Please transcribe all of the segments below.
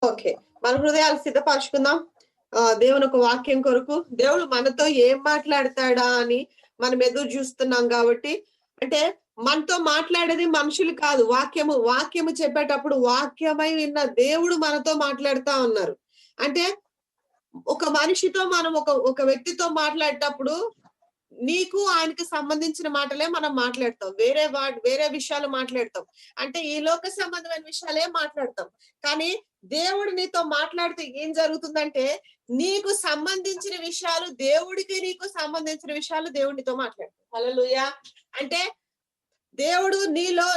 Okay. మన హృదయాలు సిద్ధపరచుకుందాం. దేవుని ఒక వాక్యం కొరకు. దేవుడు మనతో ఏం మాట్లాడతాడా అని మనం ఎదురు చూస్తున్నాం కాబట్టి, అంటే మనతో మాట్లాడేది మనుషులు కాదు. వాక్యము చెప్పేటప్పుడు వాక్యమై విన్న దేవుడు మనతో మాట్లాడుతా ఉన్నారు. అంటే ఒక మనిషితో మనం ఒక వ్యక్తితో మాట్లాడేటప్పుడు నీకు ఆయనకి సంబంధించిన మాటలే మనం మాట్లాడతాం. వేరే విషయాలు మాట్లాడతాం. అంటే ఈ లోక సంబంధమైన విషయాలే మాట్లాడతాం. కానీ దేవుడు నీతో మాట్లాడితే ఏం జరుగుతుందంటే, నీకు సంబంధించిన విషయాలు నీకు సంబంధించిన విషయాలు దేవుడు నీతో మాట్లాడతాడు. హల్లెలూయా! అంటే దేవుడు నీలో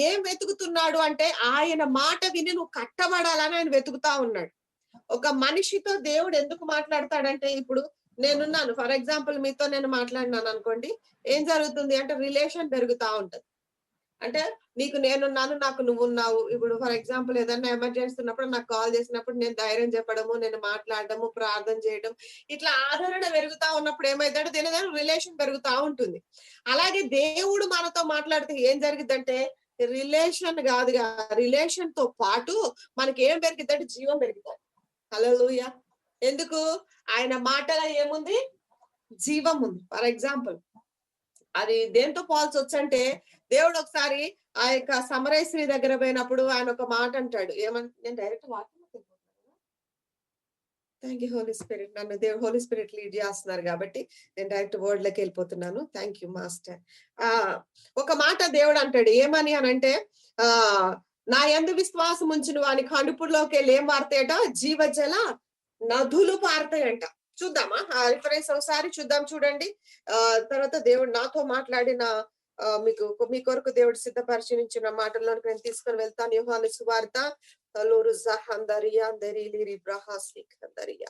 ఏం వెతుకుతున్నాడు అంటే, ఆయన మాట విని నువ్వు కట్టబడాలని ఆయన వెతుకుతా ఉన్నాడు. ఒక మనిషితో దేవుడు ఎందుకు మాట్లాడతాడంటే, ఇప్పుడు నేనున్నాను. ఫర్ ఎగ్జాంపుల్ మీతో నేను మాట్లాడినాను అనుకోండి. ఏం జరుగుతుంది అంటే రిలేషన్ పెరుగుతా ఉంటది. అంటే నీకు నేనున్నాను, నాకు నువ్వున్నావు. ఇప్పుడు ఫర్ ఎగ్జాంపుల్ ఏదన్నా ఎమర్జెన్సీ ఉన్నప్పుడు నాకు కాల్ చేసినప్పుడు నేను ధైర్యం చెప్పడము, నేను మాట్లాడడము, ప్రార్థన చేయడం, ఇట్లా ఆదరణ పెరుగుతా ఉన్నప్పుడు ఏమైందంటే దీని రిలేషన్ పెరుగుతా ఉంటుంది. అలాగే దేవుడు మనతో మాట్లాడితే ఏం జరిగిద్దంటే రిలేషన్ కాదుగా, రిలేషన్ తో పాటు మనకి ఏం పెరిగిద్దంటే జీవం పెరుగుతుంది. హల్లెలూయా! ఎందుకు? ఆయన మాటలో ఏముంది? జీవం ఉంది. ఫర్ ఎగ్జాంపుల్ అది దేంతో పోల్చొచ్చంటే, దేవుడు ఒకసారి ఆ యొక్క సమరయ స్త్రీ దగ్గర పోయినప్పుడు ఆయన ఒక మాట అంటాడు. నేను డైరెక్ట్ వాక్యంలోకి వెళ్ళిపోతున్నాను. Thank you Holi Spirit. నన్ను హోలీ స్పిరిట్ లీడ్ చేస్తున్నారు కాబట్టి నేను డైరెక్ట్ వర్డ్ లోకి వెళ్ళిపోతున్నాను. Thank you master. ఒక మాట దేవుడు అంటాడు. ఏమని అనంటే, నా యందు విశ్వాసం ఉంచిన వాని కడుపులోకి వెళ్ళి ఏం వార్తాయట? జీవజల నదులు పారుతాయంట. చూద్దామా? ఆ రిఫరెన్స్ ఒకసారి చూడండి. తర్వాత దేవుడు నాతో మాట్లాడిన మీ కొరకు దేవుడు సిద్ధపరిచిన మాటల్లోకి నేను తీసుకొని వెళ్తాను. యోహాను సువార్త తలూరు జహందరియా దరిలిరి బ్రహాస్వికందరియా.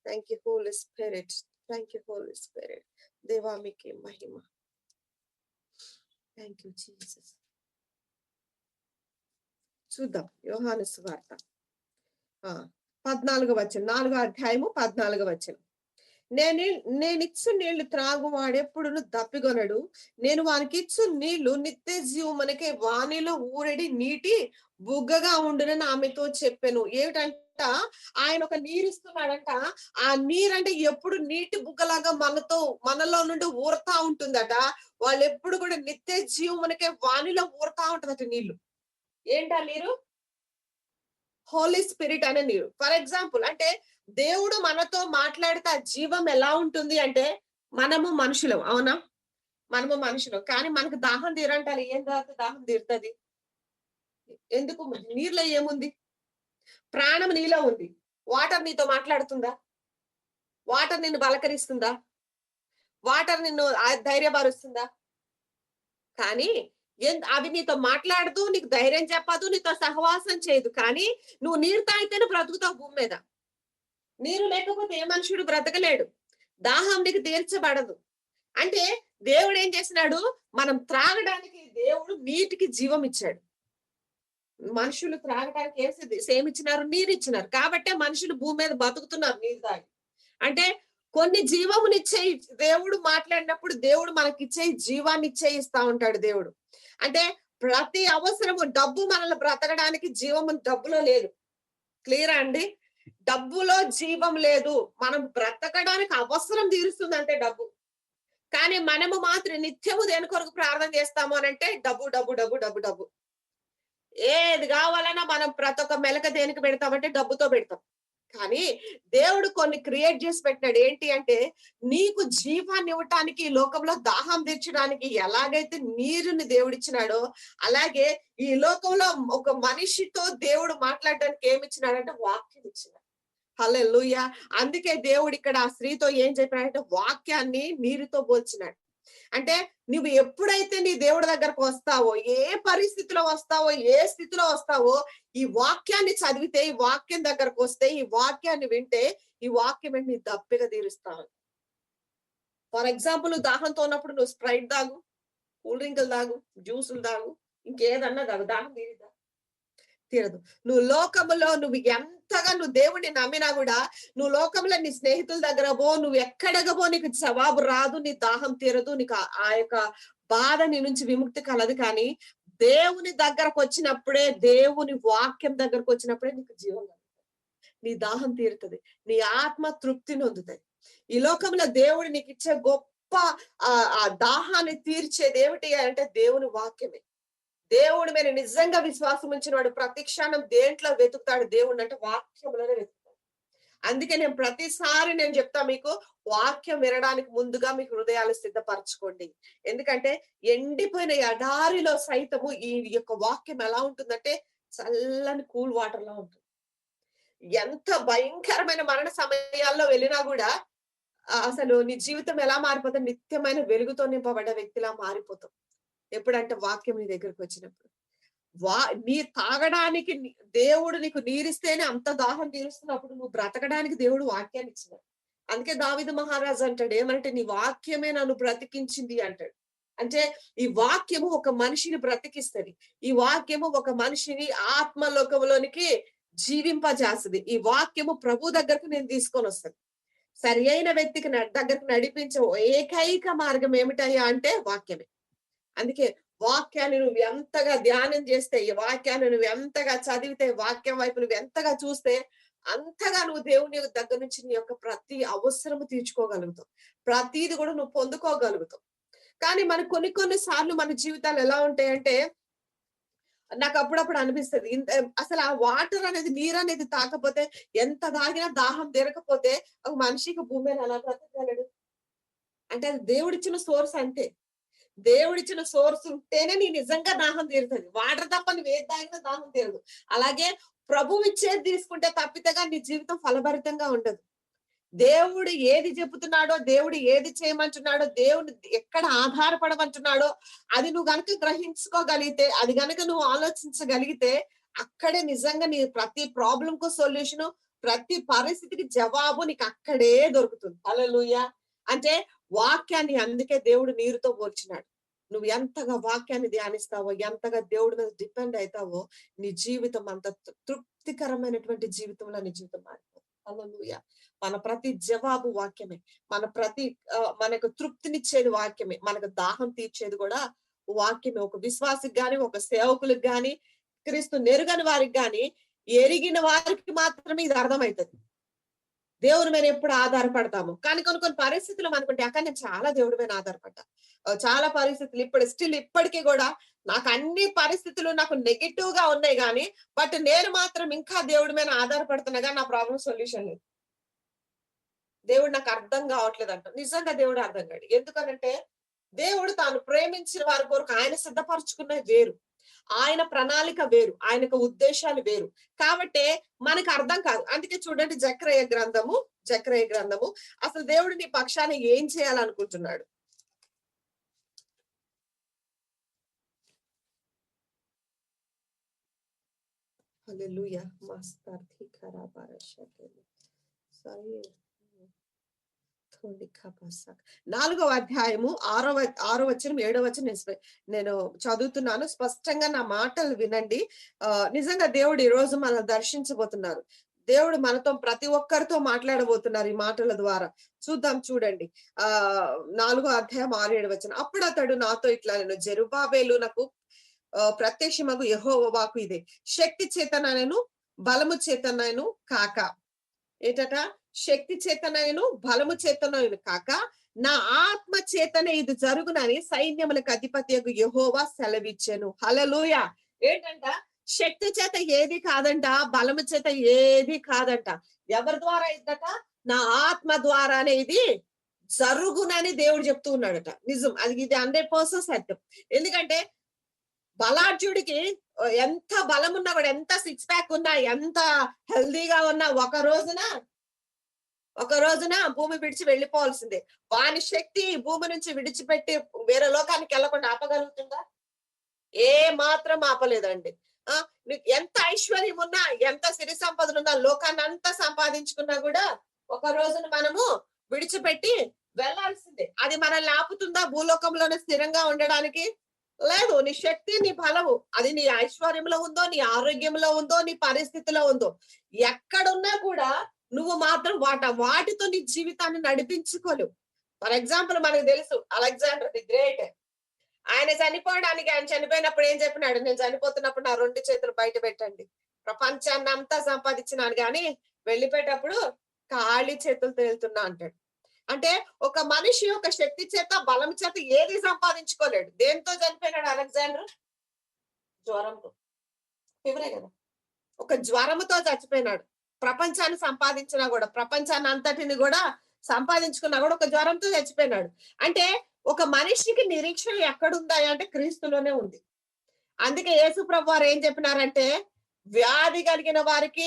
Thank you Holi spirit. Thank you Holi spirit. దేవా మీకే మహిమ. Thank you Jesus. చూద్దాం యోహాను సువార్త 14వ వచనం, 4వ అధ్యాయము 14వ వచనం. నేనిచ్చు నీళ్లు త్రాగు వాడెప్పుడును దప్పికొనడు. నేను వానికి ఇచ్చు నీళ్లు నిత్య జీవమునకే వానిలో ఊరడి నీటి బుగ్గగా ఉండునని ఆమెతో చెప్పాను. ఏమిటంట, ఆయన ఒక నీరిస్తున్నాడంట. ఆ నీరంటే ఎప్పుడు నీటి బుగ్గలాగా మనలో నుండి ఊరుతా ఉంటుందట. వాళ్ళు ఎప్పుడు కూడా నిత్య జీవమునకే వానిలో ఊరుతా ఉంటదట నీళ్లు. ఏంటా నీరు? హోలీ స్పిరిట్ అనే నీరు. ఫర్ ఎగ్జాంపుల్ అంటే దేవుడు మనతో మాట్లాడితే ఆ జీవం ఎలా ఉంటుంది అంటే, మనము మనుషులం, అవునా? మనము మనుషులం. కానీ మనకు దాహం తీరంటారు. ఏం తాగితే దాహం తీరుతుంది? ఎందుకు? నీరులో ఏముంది? ప్రాణం నీలో ఉంది. వాటర్ నీతో మాట్లాడుతుందా? వాటర్ నిన్ను బలకరిస్తుందా? వాటర్ నిన్ను ధైర్యపరుస్తుందా? కానీ అవి నీతో మాట్లాడదు, నీకు ధైర్యం చెప్పదు, నీతో సహవాసం చేయదు. కానీ నువ్వు నీరు తాగితేనే బ్రతుకుతావు భూమి మీద. నీరు లేకపోతే ఏ మనుషుడు బ్రతకలేడు. దాహం నీకు తీర్చబడదు. అంటే దేవుడు ఏం చేసినాడు? మనం త్రాగడానికి దేవుడు నీటికి జీవం ఇచ్చాడు. మనుషులు త్రాగడానికి సేమ్ ఇచ్చినారు? నీరు ఇచ్చినారు. కాబట్టే మనుషులు భూమి మీద బతుకుతున్నారు నీరు తాగి. అంటే కొన్ని జీవమునిచ్చే దేవుడు మాట్లాడినప్పుడు దేవుడు మనకిచ్చే జీవాన్ని ఇస్తా ఉంటాడు దేవుడు. అంటే ప్రతి అవసరము, డబ్బు మనల్ని బ్రతకడానికి జీవము డబ్బులో లేదు. క్లియరా అండి? డబ్బులో జీవం లేదు. మనం బ్రతకడానికి అవసరం తీరుస్తుందంటే డబ్బు. కానీ మనము మాత్రం నిత్యము దేని కొరకు ప్రార్థన చేస్తాము అనంటే డబ్బు డబ్బు డబ్బు డబ్బు డబ్బు. ఏది కావాలన్నా మనం ప్రతి ఒక్క మెలక దేనికి పెడతామంటే డబ్బుతో పెడతాం. కానీ దేవుడు కొన్ని క్రియేట్ చేసి పెట్టినాడు. ఏంటి అంటే, నీకు జీవాన్ని ఇవ్వటానికి, ఈ లోకంలో దాహం తీర్చడానికి ఎలాగైతే నీరుని దేవుడిచ్చినాడో, అలాగే ఈ లోకంలో ఒక మనిషితో దేవుడు మాట్లాడడానికి ఏమి ఇచ్చినాడంటే వాక్యం ఇచ్చినాడు. హల్లెలూయా! అందుకే దేవుడు ఇక్కడ ఆ స్త్రీతో ఏం చెప్పాడంటే వాక్యాన్ని నీరుతో పోల్చినాడు. అంటే నువ్వు ఎప్పుడైతే నీ దేవుడి దగ్గరకు వస్తావో, ఏ పరిస్థితిలో వస్తావో, ఏ స్థితిలో వస్తావో, ఈ వాక్యాన్ని చదివితే, ఈ వాక్యం దగ్గరకు వస్తే, ఈ వాక్యాన్ని వింటే, ఈ వాక్యం నీ దప్పిక తీరుస్తావు. ఫర్ ఎగ్జాంపుల్ నువ్వు దాహంతో ఉన్నప్పుడు నువ్వు స్ప్రైట్ తాగు, కూల్ డ్రింకులు తాగు, జ్యూసులు తాగు, ఇంకేదన్నా తాగు, దాహం తీరదు. నువ్వు ఎంతగా దేవుడిని నమ్మినా కూడా, నువ్వు లోకంలో నీ స్నేహితుల దగ్గర పో, నువ్వు ఎక్కడగా పో, నీకు జవాబు రాదు, నీ దాహం తీరదు, నీకు ఆ యొక్క బాధ నీ నుంచి విముక్తి కలదు. కానీ దేవుని దగ్గరకు వచ్చినప్పుడే, దేవుని వాక్యం దగ్గరకు వచ్చినప్పుడే నీకు జీవం. నీ దాహం తీరుతుంది, నీ ఆత్మ తృప్తి నొందుతుంది. ఈ లోకంలో దేవుడు నీకు ఇచ్చే గొప్ప ఆ దాహాన్ని తీర్చేది ఏమిటి అంటే దేవుని వాక్యమే. దేవుడి మీద నిజంగా విశ్వాసం ఉంచిన వాడు ప్రతి క్షణం దేంట్లో వెతుకుతాడు దేవుడిని అంటే వాక్యంలోనే వెతుకుతాడు. అందుకే నేను ప్రతిసారి నేను చెప్తా మీకు, వాక్యం వినడానికి ముందుగా మీకు హృదయాలు సిద్ధపరచుకోండి. ఎందుకంటే ఎండిపోయిన ఎడారిలో సైతము ఈ యొక్క వాక్యం ఎలా ఉంటుందంటే చల్లని కూల్ వాటర్ లా ఉంటుంది. ఎంత భయంకరమైన మరణ సమయాల్లో వెళ్ళినా కూడా అసలు నీ జీవితం ఎలా మారిపోతుంది, నిత్యమైన వెలుగుతో నింపబడ్డ వ్యక్తిలా మారిపోతాం. ఎప్పుడంటే వాక్యం నీ దగ్గరకు వచ్చినప్పుడు. నీ తాగడానికి దేవుడు నీకు నీరిస్తేనే అంత దాహం తీరుస్తున్నప్పుడు నువ్వు బ్రతకడానికి దేవుడు వాక్యాన్ని ఇచ్చినాడు. అందుకే దావీదు మహారాజు అంటాడు ఏమంటే, నీ వాక్యమే నన్ను బ్రతికించింది అంటాడు. అంటే ఈ వాక్యము ఒక మనిషిని బ్రతికిస్తది. ఈ వాక్యము ఒక మనిషిని ఆత్మలోకంలోనికి జీవింపజేస్తది. ఈ వాక్యము ప్రభు దగ్గరకు నేను తీసుకొని వస్తాను. సరి అయిన వ్యక్తికి దగ్గరకు నడిపించే ఏకైక మార్గం ఏమిటయ్యా అంటే వాక్యమే. అందుకే వాక్యాన్ని నువ్వు ఎంతగా ధ్యానం చేస్తే, ఈ వాక్యాన్ని నువ్వు ఎంతగా చదివితే, వాక్యం వైపు నువ్వు ఎంతగా చూస్తే అంతగా నువ్వు దేవుని దగ్గర నుంచి నీ యొక్క ప్రతి అవసరము తీర్చుకోగలుగుతావు. ప్రతిది కూడా నువ్వు పొందుకోగలుగుతావు. కానీ మన కొన్ని సార్లు మన జీవితాలు ఎలా ఉంటాయంటే, నాకు అప్పుడప్పుడు అనిపిస్తది అసలు ఆ వాటర్ అనేది, నీరు అనేది తాకపోతే, ఎంత తాగినా దాహం తీరకపోతే ఒక మనిషికి భూమి మీద ఎలా బ్రతకగలడు? అంటే అది దేవుడిచ్చిన సోర్స్ అంతే. దేవుడిచ్చిన సోర్స్ ఉంటేనే నీ నిజంగా దాహం తీరుతుంది. వాటర్ తప్ప నువ్వు ఏది తాగినా దాహం తీరదు. అలాగే ప్రభువు ఇచ్చేది తీసుకుంటే తప్పితేగా నీ జీవితం ఫలభరితంగా ఉండదు. దేవుడు ఏది చెబుతున్నాడో, దేవుడు ఏది చేయమంటున్నాడో, దేవుడు ఎక్కడ ఆధారపడమంటున్నాడో అది నువ్వు గనుక గ్రహించుకోగలిగితే, అది గనుక నువ్వు ఆలోచించగలిగితే, అక్కడే నిజంగా నీ ప్రతి ప్రాబ్లం కు సొల్యూషన్, ప్రతి పరిస్థితికి జవాబు నీకు అక్కడే దొరుకుతుంది. హల్లెలూయా. అంటే వాక్యాన్ని అందుకే దేవుడు నీరుతో పోల్చినాడు. నువ్వు ఎంతగా వాక్యాన్ని ధ్యానిస్తావో, ఎంతగా దేవుడి మీద డిపెండ్ అవుతావో, నీ జీవితం అంత తృప్తికరమైనటువంటి జీవితంలో నీ జీవితం మారిపోతుంది. హల్లెలూయా. మన ప్రతి జవాబు వాక్యమే. మన ప్రతి మనకు తృప్తినిచ్చేది వాక్యమే. మనకు దాహం తీర్చేది కూడా వాక్యమే. ఒక విశ్వాసికి గాని, ఒక సేవకులకు గాని, క్రీస్తు నెరుగని వారికి గాని, ఎరిగిన వారికి మాత్రమే ఇది అర్థమవుతుంది. దేవుని మీద ఎప్పుడు ఆధారపడతాము. కానీ కొన్ని పరిస్థితులు అనుకుంటే, అక్కడ నేను చాలా దేవుడి మీద ఆధారపడ్డా. చాలా పరిస్థితులు ఇప్పటికీ కూడా నాకు అన్ని పరిస్థితులు నాకు నెగెటివ్ గా ఉన్నాయి గానీ, బట్ నేను మాత్రం ఇంకా దేవుడి మీద ఆధారపడుతున్నా గానీ నా ప్రాబ్లం సొల్యూషన్ లేదు. దేవుడు నాకు అర్థం కావట్లేదు అంట. నిజంగా దేవుడు అర్థం కాడు. ఎందుకనంటే దేవుడు తాను ప్రేమించిన వారి కొరకు ఆయన సిద్ధపరచుకున్నది వేరు. ఆయన ప్రణాళిక వేరు. ఆయనకు ఉద్దేశాలు వేరు. కాబట్టి మనకు అర్థం కాదు. అందుకే చూడండి జకర్యా గ్రంథము అసలు దేవుడు నీ పక్షాన ఏం చేయాలనుకుంటున్నాడు? హల్లెలూయా. మస్తార్థి ఖరాబారషకెలి. సరే. 4వ అధ్యాయము 6వ వచనం 7వ వచనం నేను చదువుతున్నాను. స్పష్టంగా నా మాటలు వినండి. నిజంగా దేవుడు ఈ రోజు మనల్ని దర్శించబోతున్నారు. దేవుడు మనతో ప్రతి ఒక్కరితో మాట్లాడబోతున్నారు ఈ మాటల ద్వారా. చూడండి. 4వ అధ్యాయం 6-7 వచనం. అప్పుడు అతడు నాతో ఇట్లా, నేను జెరుబ్బాబెలు నాకు ప్రత్యక్షమగు యెహోవా వాక్కు ఇదే, శక్తి చేతనైనను బలము చేతనైనను కాక, ఏంటట? శక్తి చేతనైనను బలము చేతనైనను కాక నా ఆత్మ చేతనే ఇది జరుగునని సైన్యములకు అధిపతియగు యెహోవా సెలవిచ్చెను. హల్లెలూయా. ఏంటంట? శక్తి చేత ఏది కాదంట, బలము చేత ఏది కాదంట. ఎవరి ద్వారా ఇద్దట? నా ఆత్మ ద్వారానే ఇది జరుగునని దేవుడు చెప్తూ ఉన్నాడట. నిజం. ఇది 100% సత్యం. ఎందుకంటే బలాఢ్యుడికి ఎంత బలం ఉన్నా కూడా, ఎంత సిక్స్ ప్యాక్ ఉన్నా, ఎంత హెల్దీగా ఉన్నా ఒక రోజున భూమి విడిచి వెళ్ళిపోవాల్సిందే. వాని శక్తి భూమి నుంచి విడిచిపెట్టి వేరే లోకానికి వెళ్లకుండా ఆపగలుగుతుందా? ఏ మాత్రం ఆపలేదండి. నీకు ఎంత ఐశ్వర్యం ఉన్నా, ఎంత సిరి సంపదలున్నా, లోకాన్ని అంతా సంపాదించుకున్నా కూడా ఒక రోజున మనము విడిచిపెట్టి వెళ్లాల్సిందే. అది మనల్ని ఆపుతుందా భూలోకంలోనే స్థిరంగా ఉండడానికి? లేదు. నీ శక్తి, నీ బలము అది నీ ఐశ్వర్యంలో ఉందో, నీ ఆరోగ్యంలో ఉందో, నీ పరిస్థితిలో ఉందో, ఎక్కడున్నా కూడా నువ్వు మాత్రం వాటితో నీ జీవితాన్ని నడిపించుకోలేవు. ఫర్ ఎగ్జాంపుల్ మనకు తెలుసు అలెగ్జాండర్ ది గ్రేట్. ఆయన చనిపోయినప్పుడు ఏం చెప్పినాడు? నేను చనిపోతున్నప్పుడు నా 2 చేతులు బయట పెట్టండి, ప్రపంచాన్ని అంతా సంపాదించినాను గాని వెళ్ళిపోయేటప్పుడు ఖాళీ చేతులతో వెళ్తున్నా అంటాడు. అంటే ఒక మనిషి ఒక శక్తి చేత, బలం చేత ఏది సంపాదించుకోలేడు. దేనితో చనిపోయినాడు అలెగ్జాండర్? జ్వరంతో. ఫీవరే కదా! ఒక జ్వరముతో చచ్చిపోయినాడు. ప్రపంచాన్ని సంపాదించినా గూడా, ప్రపంచాన్ని అంతటిని గూడా సంపాదించుకున్నా గూడా ఒక జ్వరంతో చచ్చిపోయినాడు. అంటే ఒక మనిషికి నిరీక్షణ ఎక్కడుందా అంటే క్రీస్తులోనే ఉంది. అందుకే యేసు ప్రభువారు ఏం చెప్పినారంటే, వ్యాధి కలిగిన వారికి,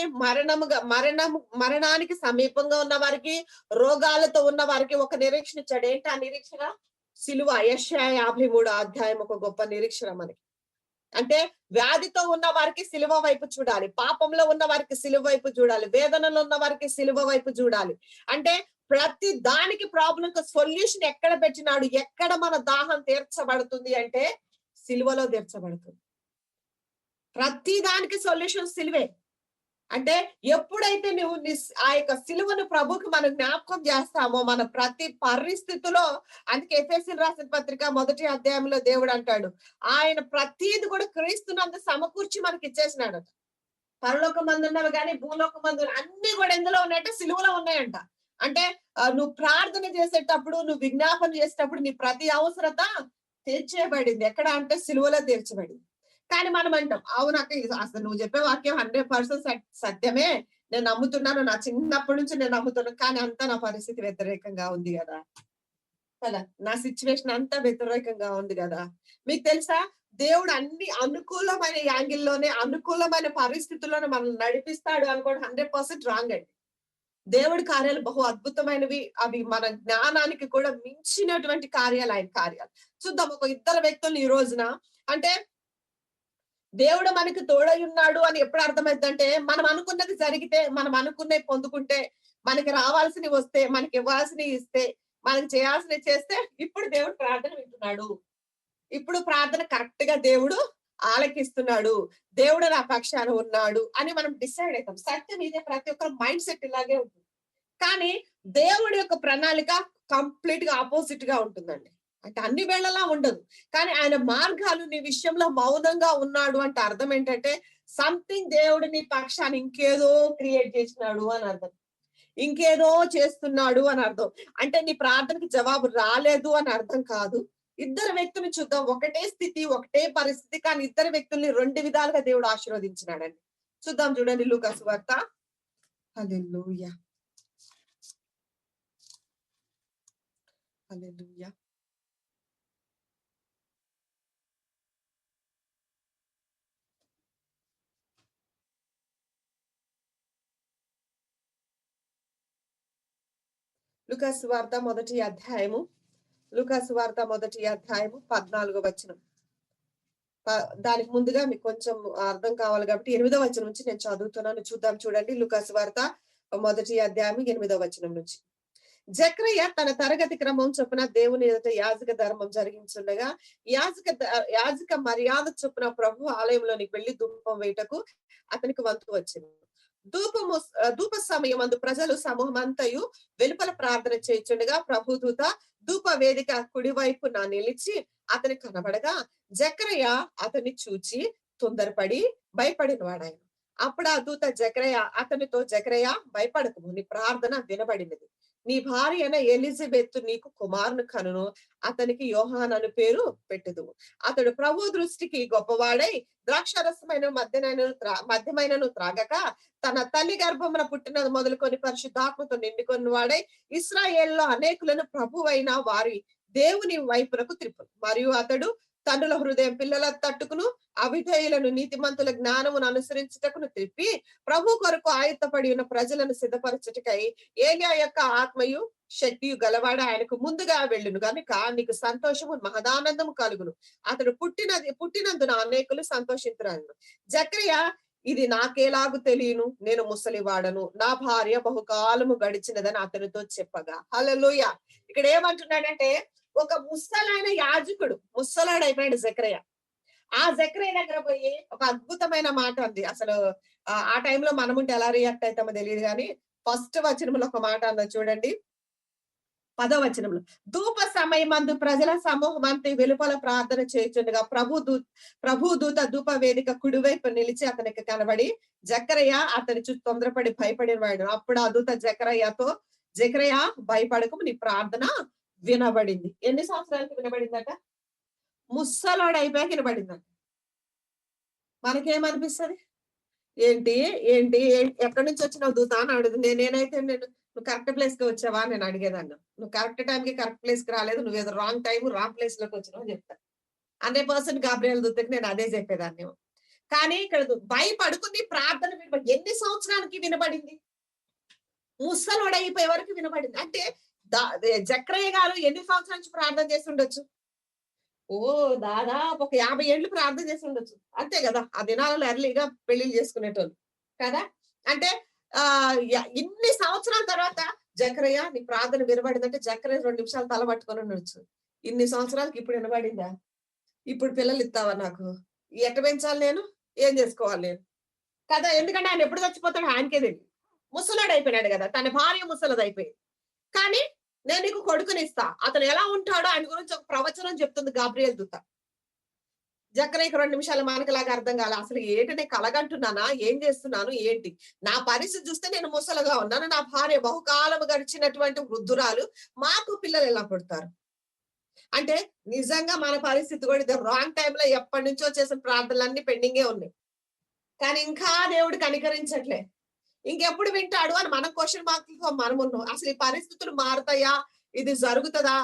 మరణానికి సమీపంగా ఉన్న వారికి, రోగాలతో ఉన్న వారికి ఒక నిరీక్షణ ఇచ్చాడు. ఏంటి ఆ నిరీక్షణ? సిలువ. యెషయా 53 అధ్యాయం ఒక గొప్ప నిరీక్షణ మనకి. అంటే వ్యాధితో ఉన్న వారికి సిలువ వైపు చూడాలి. పాపంలో ఉన్న వారికి సిలువ వైపు చూడాలి. వేదనలో ఉన్న వారికి సిలువ వైపు చూడాలి. అంటే ప్రతి దానికి ప్రాబ్లమ్‌కి సొల్యూషన్ ఎక్కడ పెట్టినాడు? ఎక్కడ మన దాహం తీర్చబడుతుంది అంటే సిలువలో తీర్చబడుతుంది. ప్రతి దానికి సొల్యూషన్ సిలువే. అంటే ఎప్పుడైతే నువ్వు ఆ యొక్క సిలువను ప్రభువుకి మనం జ్ఞాపకం చేస్తామో, మన ప్రతి పరిస్థితిలో, అందుకే ఎఫెసీయులకు రాసిన పత్రిక 1 అధ్యాయంలో దేవుడు అంటాడు, ఆయన ప్రతీది కూడా క్రీస్తునందు సమకూర్చి మనకి ఇచ్చేసినాడట. పరలోకమందున్నవి గాని, భూలోకమందు అన్ని కూడా ఎందులో ఉన్నాయంటే సిలువలో ఉన్నాయంట. అంటే నువ్వు ప్రార్థన చేసేటప్పుడు, నువ్వు విజ్ఞాపన చేసేటప్పుడు నీ ప్రతి అవసరత తీర్చేయబడింది. ఎక్కడ అంటే సిలువలో తీర్చబడింది. కానీ మనం అంటాం, అవునక్క అసలు నువ్వు చెప్పే వాక్యం 100% సత్యమే. నేను నమ్ముతున్నాను. నా చిన్నప్పటి నుంచి నేను నమ్ముతున్నాను. కానీ అంతా నా పరిస్థితి వ్యతిరేకంగా ఉంది గదా! కదా! నా సిట్యుయేషన్ అంతా వ్యతిరేకంగా ఉంది గదా! మీకు తెలుసా? దేవుడు అన్ని అనుకూలమైన యాంగిల్‌లోనే, అనుకూలమైన పరిస్థితుల్లోనే మనల్ని నడిపిస్తాడు అనుకోవడం 100% రాంగ్ అండి. దేవుడి కార్యాలు బహు అద్భుతమైనవి. అవి మన జ్ఞానానికి కూడా మించినటువంటి కార్యాలు ఆయన కార్యాలు. చూద్దాం ఒక ఇద్దరు వ్యక్తుల్ని ఈ రోజున. అంటే దేవుడు మనకి తోడై ఉన్నాడు అని ఎప్పుడు అర్థమైద్దంటే, మనం అనుకున్నది జరిగితే, మనం అనుకున్నవి పొందుకుంటే, మనకి రావాల్సినవి వస్తే, మనకి ఇవ్వాల్సినవి ఇస్తే, మనకి చేయాల్సినవి చేస్తే, ఇప్పుడు దేవుడు ప్రార్థన వింటున్నాడు. ఇప్పుడు ప్రార్థన కరెక్ట్‌గా దేవుడు ఆలకిస్తున్నాడు. దేవుడు నా పక్షాన ఉన్నాడు అని మనం డిసైడ్ అయితాం. సత్యం ఇదే, ప్రతి ఒక్కరి మైండ్ సెట్ ఇలాగే ఉంటుంది. కానీ దేవుడి యొక్క ప్రణాళిక కంప్లీట్‌గా అపోజిట్‌గా ఉంటుందండి. అంటే అన్ని వేళలా ఉండదు. కానీ ఆయన మార్గాలు నీ విషయంలో మౌనంగా ఉన్నాడు అంటే అర్థం ఏంటంటే, సంథింగ్ దేవుడు నీ పక్షాన ఇంకేదో క్రియేట్ చేసినాడు అని అర్థం. ఇంకేదో చేస్తున్నాడు అని అర్థం. అంటే నీ ప్రార్థనకి జవాబు రాలేదు అని అర్థం కాదు. ఇద్దరు వ్యక్తుల్ని చూద్దాం. ఒకటే స్థితి, ఒకటే పరిస్థితి, కానీ ఇద్దరు వ్యక్తుల్ని 2 విధాలుగా దేవుడు ఆశీర్వదించినాడండి. చూద్దాం చూడండి లూకా సువార్త. హల్లెలూయా! హల్లెలూయా! లూకా సువార్త మొదటి అధ్యాయము. లూకా సువార్త మొదటి అధ్యాయము 14 వచనం. దానికి ముందుగా మీకు కొంచెం అర్థం కావాలి కాబట్టి 8వ వచనం నుంచి నేను చదువుతున్నాను. చూద్దాం చూడండి. లూకా సువార్త మొదటి అధ్యాయం 8వ వచనం నుంచి. జకరియా తన తరగతి క్రమం చొప్పున దేవుని ఎదుట యాజక ధర్మం జరిగించుండగా, యాజక మర్యాద చొప్పున ప్రభు ఆలయంలోనికి వెళ్లి ధూపం వేయుటకు అతనికి వంతు వచ్చింది. ధూప సమయమందు ప్రజలు సమూహమంతయు వెలుపల ప్రార్థన చేయుచుండగా, ప్రభు దూత ధూప వేదిక కుడివైపున నిలిచి అతని కనబడగా, జకరియా అతన్ని చూచి తొందరపడి భయపడిన వాడాయన. అప్పుడు ఆ దూత అతనితో, జకరియా భయపడకుము, నీ ప్రార్థన వినబడినది. నీ భార్య అయిన ఎలిజబెత్ నీకు కుమారుని కనును, అతనికి యోహాను అను పేరు పెట్టుదువు. అతడు ప్రభు దృష్టికి గొప్పవాడై ద్రాక్షారసమైన మద్యమైనను త్రాగక, తన తల్లి గర్భమున పుట్టినది మొదలుకొని పరిశుద్ధాత్మతో నిండుకొని వాడై ఇశ్రాయేలులో అనేకులను ప్రభువైన వారి దేవుని వైపునకు త్రిప్పును. మరియు అతడు తండ్రుల హృదయం పిల్లల తట్టుకును, అవిధేయులను నీతిమంతుల జ్ఞానమును అనుసరించుటకును త్రిప్పి, ప్రభు కొరకు ఆయుత్తపడి ఉన్న ప్రజలను సిద్ధపరచుటకై ఏలియా యొక్క ఆత్మయు శక్తియు గలవాడ ఆయనకు ముందుగా వెళ్ళును గనుక నీకు సంతోషము మహదానందము కలుగును. అతడు పుట్టినందున అనేకులు సంతోషింతురను. జకరియా, ఇది నాకేలాగు తెలియను, నేను ముసలివాడను, నా భార్య బహుకాలము గడిచినదని అతనితో చెప్పగా. హల్లెలూయా! ఇక్కడ ఏమంటున్నాడంటే, ఒక ముసలైన యాజకుడు ముసలాడైపోయాడు జకరియా. ఆ జకరియా దగ్గర పోయి ఒక అద్భుతమైన మాట అంది. అసలు ఆ టైంలో మనముంటే ఎలా రియాక్ట్ అవుతామో తెలియదు కానీ, ఫస్ట్ వచనంలో ఒక మాట అన్నది చూడండి. 10వ వచనంలో, ధూప సమయమందు ప్రజల సమూహం అంతా వెలుపల ప్రార్థన చేయుచుండగా ప్రభు దూత ధూప వేదిక కుడివైపు నిలిచి అతనికి కనబడి, జకరయ్య అతని చూసి తొందరపడి భయపడినవాడు. అప్పుడు ఆ దూత జకరయ్య భయపడకు, నీ ప్రార్థన వినబడింది. ఎన్ని సంవత్సరాలకు వినబడిందట? ముసలోడు అయిపోయాక వినబడిందట. మనకేమనిపిస్తది? ఏంటి ఏంటి ఎక్కడి నుంచి వచ్చినావు దూత అని అడుగు. నేనైతే నువ్వు కరెక్ట్ ప్లేస్ కి వచ్చావా అని నేను అడిగేదాన్ని. నువ్వు కరెక్ట్ టైంకి కరెక్ట్ ప్లేస్ కి రాలేదు, నువ్వేదో రాంగ్ టైం రాంగ్ ప్లేస్ లోకి వచ్చినావు అని చెప్తా. 100% గాబ్రియెల్ దూతకి నేను అదే చెప్పేదాన్ని. కానీ ఇక్కడ భయపడుకుని ప్రార్థన ఎన్ని సంవత్సరానికి వినబడింది? ముసలోడు అయిపోయే వరకు వినబడింది. అంటే జక్రయ్య గారు ఎన్ని సంవత్సరాల నుంచి ప్రార్థన చేసి ఉండొచ్చు? దాదాపు ఒక 50 ఏళ్ళు ప్రార్థన చేసి ఉండొచ్చు. అంతే కదా! ఆ దినాలలో ఎర్లీగా పెళ్లిళ్ళు చేసుకునేటోళ్ళు కదా! అంటే ఇన్ని సంవత్సరాల తర్వాత జకరయ్య నీ ప్రార్థన వినబడిందంటే జకరయ్య 2 నిమిషాలు తల పట్టుకొని ఉండొచ్చు. ఇన్ని సంవత్సరాలకి ఇప్పుడు వినబడిందా? ఇప్పుడు పిల్లలు ఇస్తావా నాకు? ఎట్ట పెంచాలి నేను? ఏం చేసుకోవాలి నేను? కదా! ఎందుకంటే ఆయన ఎప్పుడు చచ్చిపోతాడో ఆయనకే తెలియదు. ముసలోడు అయిపోయినాడు కదా! తన భార్య ముసలదయిపోయింది. కానీ నేను నీకు కొడుకునిస్తా. అతను ఎలా ఉంటాడో ఆయన గురించి ఒక ప్రవచనం చెప్తుంది గాబ్రియెల్ దూత. జకరయ్యకి 2 నిమిషాలు మనకులాగా అర్థం కాలే. అసలు ఏంటి నేను కలగంటున్నానా? ఏం చేస్తున్నాను? ఏంటి? నా పరిస్థితి చూస్తే నేను ముసలిగా ఉన్నాను. నా భార్య బహుకాలం గడిచినటువంటి వృద్ధురాలు. మాకు పిల్లలు ఎలా పుడతారు? అంటే నిజంగా మన పరిస్థితి కూడా ఇది రాంగ్ టైంలో ఎప్పటి నుంచో చేసిన ప్రార్థనలన్నీ పెండింగే ఉన్నాయి. కానీ ఇంకా దేవుడు కనికరించట్లే. ఇంకెప్పుడు వింటాడు అని మనం క్వశ్చన్ మార్క్‌తో మనమున్నాం. అసలు ఈ పరిస్థితులు మారుతాయా? ఇది జరుగుతదా?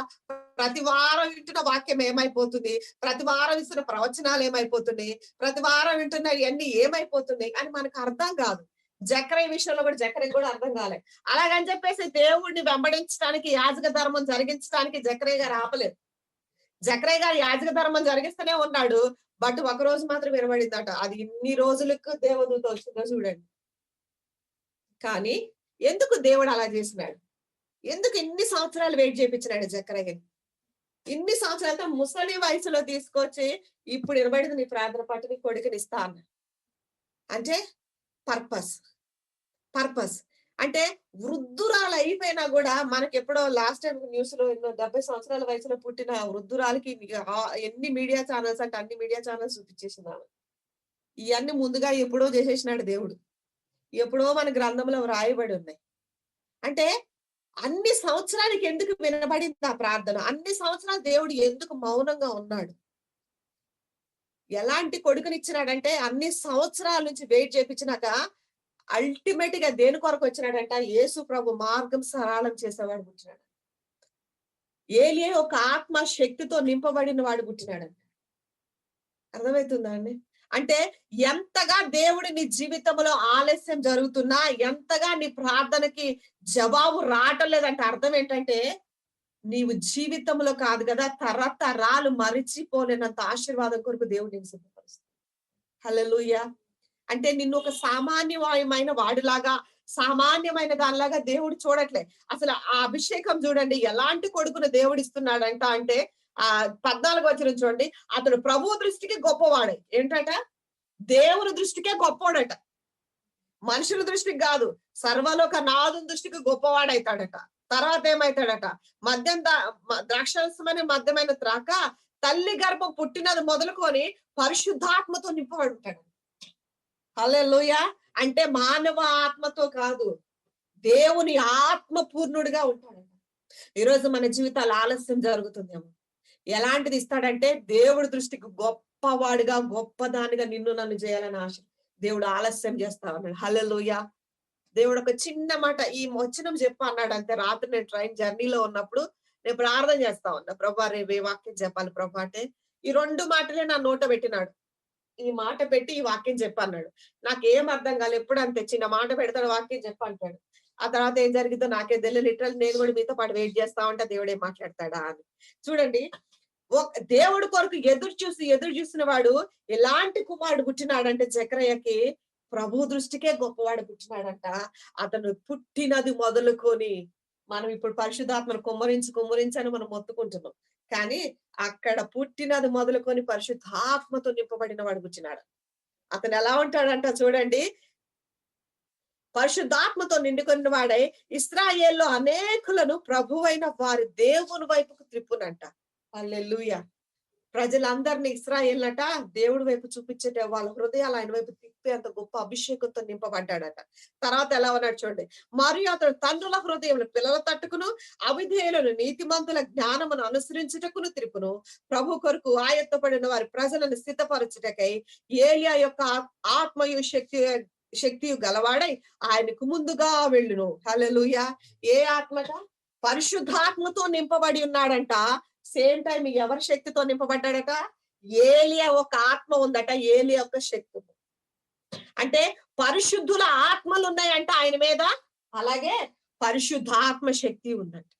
ప్రతి వారం వింటున్న వాక్యం ఏమైపోతుంది? ప్రతి వారం ఇస్తున్న ప్రవచనాలు ఏమైపోతున్నాయి? ప్రతి వారం వింటున్న ఇయన్నీ ఏమైపోతున్నాయి అని మనకు అర్థం కాదు. జకరయ్య విషయంలో కూడా జకరయ్య కూడా అర్థం కాలే. అలాగని చెప్పేసి దేవుడిని వెంబడించడానికి యాజక ధర్మం జరిగించడానికి జకరయ్య గారు ఆపలేదు. జకరయ్య గారు యాజక ధర్మం జరిగిస్తూనే ఉన్నాడు. బట్ ఒక రోజు మాత్రం వినబడిందట. అది ఇన్ని రోజులకు దేవదూత వచ్చిందో చూడండి. కానీ ఎందుకు దేవుడు అలా చేసినాడు? ఎందుకు ఇన్ని సంవత్సరాలు వెయిట్ చేయించినాడు జకరయ్యని? ఇన్ని సంవత్సరాలతో ముసలి వయసులో తీసుకొచ్చి ఇప్పుడు వినబడింది నీ ప్రార్థన పట్టు నీ కొడుకునిస్తా అన్న. అంటే పర్పస్ అంటే వృద్ధురాలు అయిపోయినా కూడా మనకి ఎప్పుడో లాస్ట్ టైం న్యూస్ లో 70 సంవత్సరాల వయసులో పుట్టిన వృద్ధురాలకి ఎన్ని మీడియా ఛానల్స్ అంటే అన్ని మీడియా ఛానల్స్ చూపించేసినాడు. ఇవన్నీ ముందుగా ఎప్పుడో చేసేసినాడు దేవుడు. ఎప్పుడో మన గ్రంథంలో వ్రాయబడి ఉన్నాయి. అంటే అన్ని సంవత్సరాలకి ఎందుకు వినబడింది ఆ ప్రార్థన? అన్ని సంవత్సరాలు దేవుడు ఎందుకు మౌనంగా ఉన్నాడు? ఎలాంటి కొడుకునిచ్చినాడంటే అన్ని సంవత్సరాల నుంచి వెయిట్ చేపించినాక అల్టిమేట్ గా దేని కొరకు వచ్చినాడంట? యేసు ప్రభు మార్గం సరళం చేసేవాడు పుట్టినాడు. ఏలియా ఒక ఆత్మ శక్తితో నింపబడిన వాడు పుట్టినాడంట. అర్థమవుతుందా అండి? అంటే ఎంతగా దేవుడి నీ జీవితంలో ఆలస్యం జరుగుతున్నా, ఎంతగా నీ ప్రార్థనకి జవాబు రావటం లేదంటే అర్థం ఏంటంటే నీవు జీవితంలో కాదు కదా తరతరాలు మరిచిపోలేనంత ఆశీర్వాదం కొరకు దేవుడు నేను సిద్ధపరుస్తాడు. హల్లెలూయా. అంటే నిన్ను ఒక సామాన్యమైన వాడిలాగా సామాన్యమైన దానిలాగా దేవుడు చూడట్లే. అసలు ఆ అభిషేకం చూడండి ఎలాంటి కొడుకును దేవుడు ఇస్తున్నాడంట అంటే 14వ వచనం చూడండి. అతడు ప్రభు దృష్టికి గొప్పవాడే. ఏంటట? దేవుని దృష్టికే గొప్పోడట. మనుషుల దృష్టికి కాదు. సర్వలోక నాథుని దృష్టికి గొప్పవాడైతాడట. తర్వాత ఏమైతాడట? ద్రాక్షరసమని మద్యమైన త్రాక తల్లి గర్భం పుట్టినది మొదలుకొని పరిశుద్ధాత్మతో నింపబడి ఉంటాడు. హల్లెలూయా. అంటే మానవ ఆత్మతో కాదు, దేవుని ఆత్మ పూర్ణుడిగా ఉంటాడంట. ఈరోజు మన జీవితాలు ఆలస్యం జరుగుతుందేమో. ఎలాంటిది ఇస్తాడంటే దేవుడి దృష్టికి గొప్పవాడిగా గొప్పదానిగా నిన్ను నన్ను చేయాలని ఆశ. దేవుడు ఆలస్యం చేస్తా ఉన్నాడు. హల్లెలూయా. దేవుడు ఒక చిన్న మాట ఈ వచనం చెప్పు అన్నాడు అంతే. రాత్రి నేను ట్రైన్ జర్నీలో ఉన్నప్పుడు నేను ప్రార్థన చేస్తా ఉన్నా. ప్రభా రేపు ఏ వాక్యం చెప్పాలి ప్రభా అంటే ఈ 2 మాటలే నా నోట పెట్టినాడు. ఈ మాట పెట్టి ఈ వాక్యం చెప్పన్నాడు. నాకేం అర్థం కాలే. ఎప్పుడు అంతే చిన్న మాట పెడతాడు వాక్యం చెప్పంటాడు. ఆ తర్వాత ఏం జరిగిందో నాకే తెలియదు. లిటరల్ నేను కూడా మీతో పాటు వెయిట్ చేస్తా ఉంటే దేవుడు ఏం మాట్లాడతాడా అని. చూడండి, దేవుడు కొరకు ఎదురు చూసిన వాడు ఎలాంటి కుమారుడు పుట్టినాడంటే జకరయ్యకి ప్రభు దృష్టికే గొప్పవాడు పుట్టినాడంట. అతను పుట్టినది మొదలుకొని మనం ఇప్పుడు పరిశుద్ధాత్మను కుమ్మరించని మనం మొత్తుకుంటున్నాం. కానీ అక్కడ పుట్టినది మొదలుకొని పరిశుద్ధాత్మతో నింపబడిన వాడు పుట్టినాడు. అతను ఎలా ఉంటాడంట చూడండి. పరిశుద్ధాత్మతో నిండుకున్న వాడై ఇశ్రాయేల్లో అనేకులను ప్రభువైన వారి దేవుని వైపుకు త్రిప్పునంట. హల్లెలూయా. ప్రజలందరినీ ఇశ్రాయేలునట దేవుడి వైపు చూపించేట వాళ్ళ హృదయాలు ఆయన వైపు తిప్పే అంత గొప్ప అభిషేకంతో నింపబడ్డాడట. తర్వాత ఎలా ఉన్నాడు చూడండి. మరియు అతడు తండ్రుల హృదయములు పిల్లల తట్టుకును, అవిధేయులను నీతిమంతుల జ్ఞానమును అనుసరించుటకును త్రిపును, ప్రభు కొరకు ఆయత్తపడిన వారి ప్రజలను సిద్ధపరచుటకై ఏలియా యొక్క ఆత్మయు శక్తియు గలవాడై ఆయనకు ముందుగా వెళ్ళును. హల్లెలూయా. ఏ ఆత్మట? పరిశుద్ధాత్మతో నింపబడి ఉన్నాడంట. సేమ్ టైం ఎవరి శక్తితో నింపబడ్డాడట? ఏలియా ఒక ఆత్మ ఉందట. ఏలియా యొక్క శక్తి. అంటే పరిశుద్ధుల ఆత్మలు ఉన్నాయంట ఆయన మీద. అలాగే పరిశుద్ధాత్మ శక్తి ఉందంట.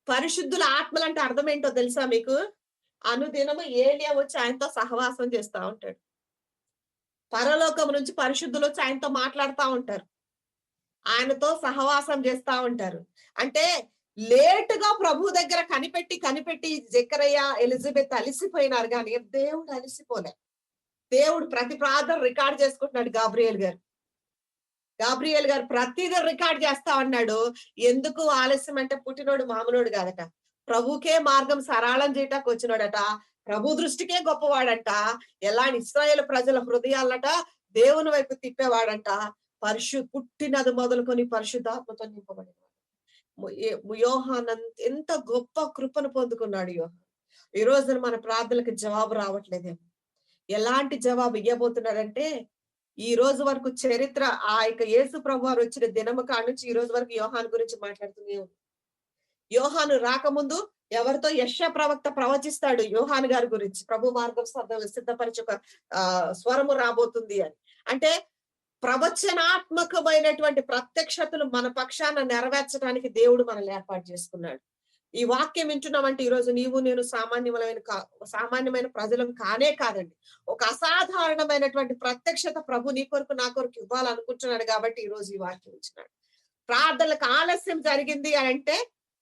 పరిశుద్ధుల ఆత్మలు అంటే అర్థం ఏంటో తెలుసా మీకు? అనుదినము ఏలియా వచ్చి ఆయనతో సహవాసం చేస్తా ఉంటాడు. పరలోకం నుంచి పరిశుద్ధులు వచ్చి ఆయనతో మాట్లాడుతూ ఉంటారు. ఆయనతో సహవాసం చేస్తా ఉంటారు. అంటే లేటుగా ప్రభు దగ్గర కనిపెట్టి జకరియా ఎలిజబెత్ అలిసిపోయినారు, కానీ దేవుడు అలిసిపోలే. దేవుడు ప్రతి ప్రార్థన రికార్డ్ చేసుకుంటున్నాడు. గాబ్రియేల్ గారు ప్రతిదీ రికార్డ్ చేస్తా ఉన్నాడు. ఎందుకు ఆలస్యం అంటే పుట్టినోడు మామూలోడు కాదట. ప్రభుకే మార్గం సరళం చేయటానికి వచ్చినాడట. ప్రభు దృష్టికే గొప్పవాడంట. ఎలాంటి ఇశ్రాయేలు ప్రజల హృదయాలట దేవుని వైపు తిప్పేవాడంట. పుట్టినది మొదలుకొని పరిశుద్ధాత్మతో నింపబడిన యోహాన్ ఎంత గొప్ప కృపను పొందుకున్నాడు యోహాన్. ఈ రోజున మన ప్రార్థనలకు జవాబు రావట్లేదేమో. ఎలాంటి జవాబు ఇవ్వబోతున్నాడంటే, ఈ రోజు వరకు చరిత్ర ఆ యొక్క యేసు ప్రభు వారు వచ్చిన దినము కాడి నుంచి ఈ రోజు వరకు యోహాన్ గురించి మాట్లాడుతూనే ఉంది. యోహాను రాకముందు ఎవరితో? యెషయా ప్రవక్త ప్రవచిస్తాడు యోహాను గారి గురించి. ప్రభు మార్గం సిద్ధపరిచే స్వరము రాబోతుంది అని. అంటే ప్రవచనాత్మకమైనటువంటి ప్రత్యక్షతలు మన పక్షాన నెరవేర్చడానికి దేవుడు మనల్ని ఏర్పాటు చేసుకున్నాడు. ఈ వాక్యం వింటున్నామంటే ఈరోజు నీవు నేను సామాన్యమైన ప్రజలం కానే కాదండి. ఒక అసాధారణమైనటువంటి ప్రత్యక్షత ప్రభు నీ కొరకు నా కొరకు ఇవ్వాలనుకుంటున్నాడు. కాబట్టి ఈ రోజు ఈ వాక్యం ఇచ్చినాడు. ప్రార్థనలకు ఆలస్యం జరిగింది అని అంటే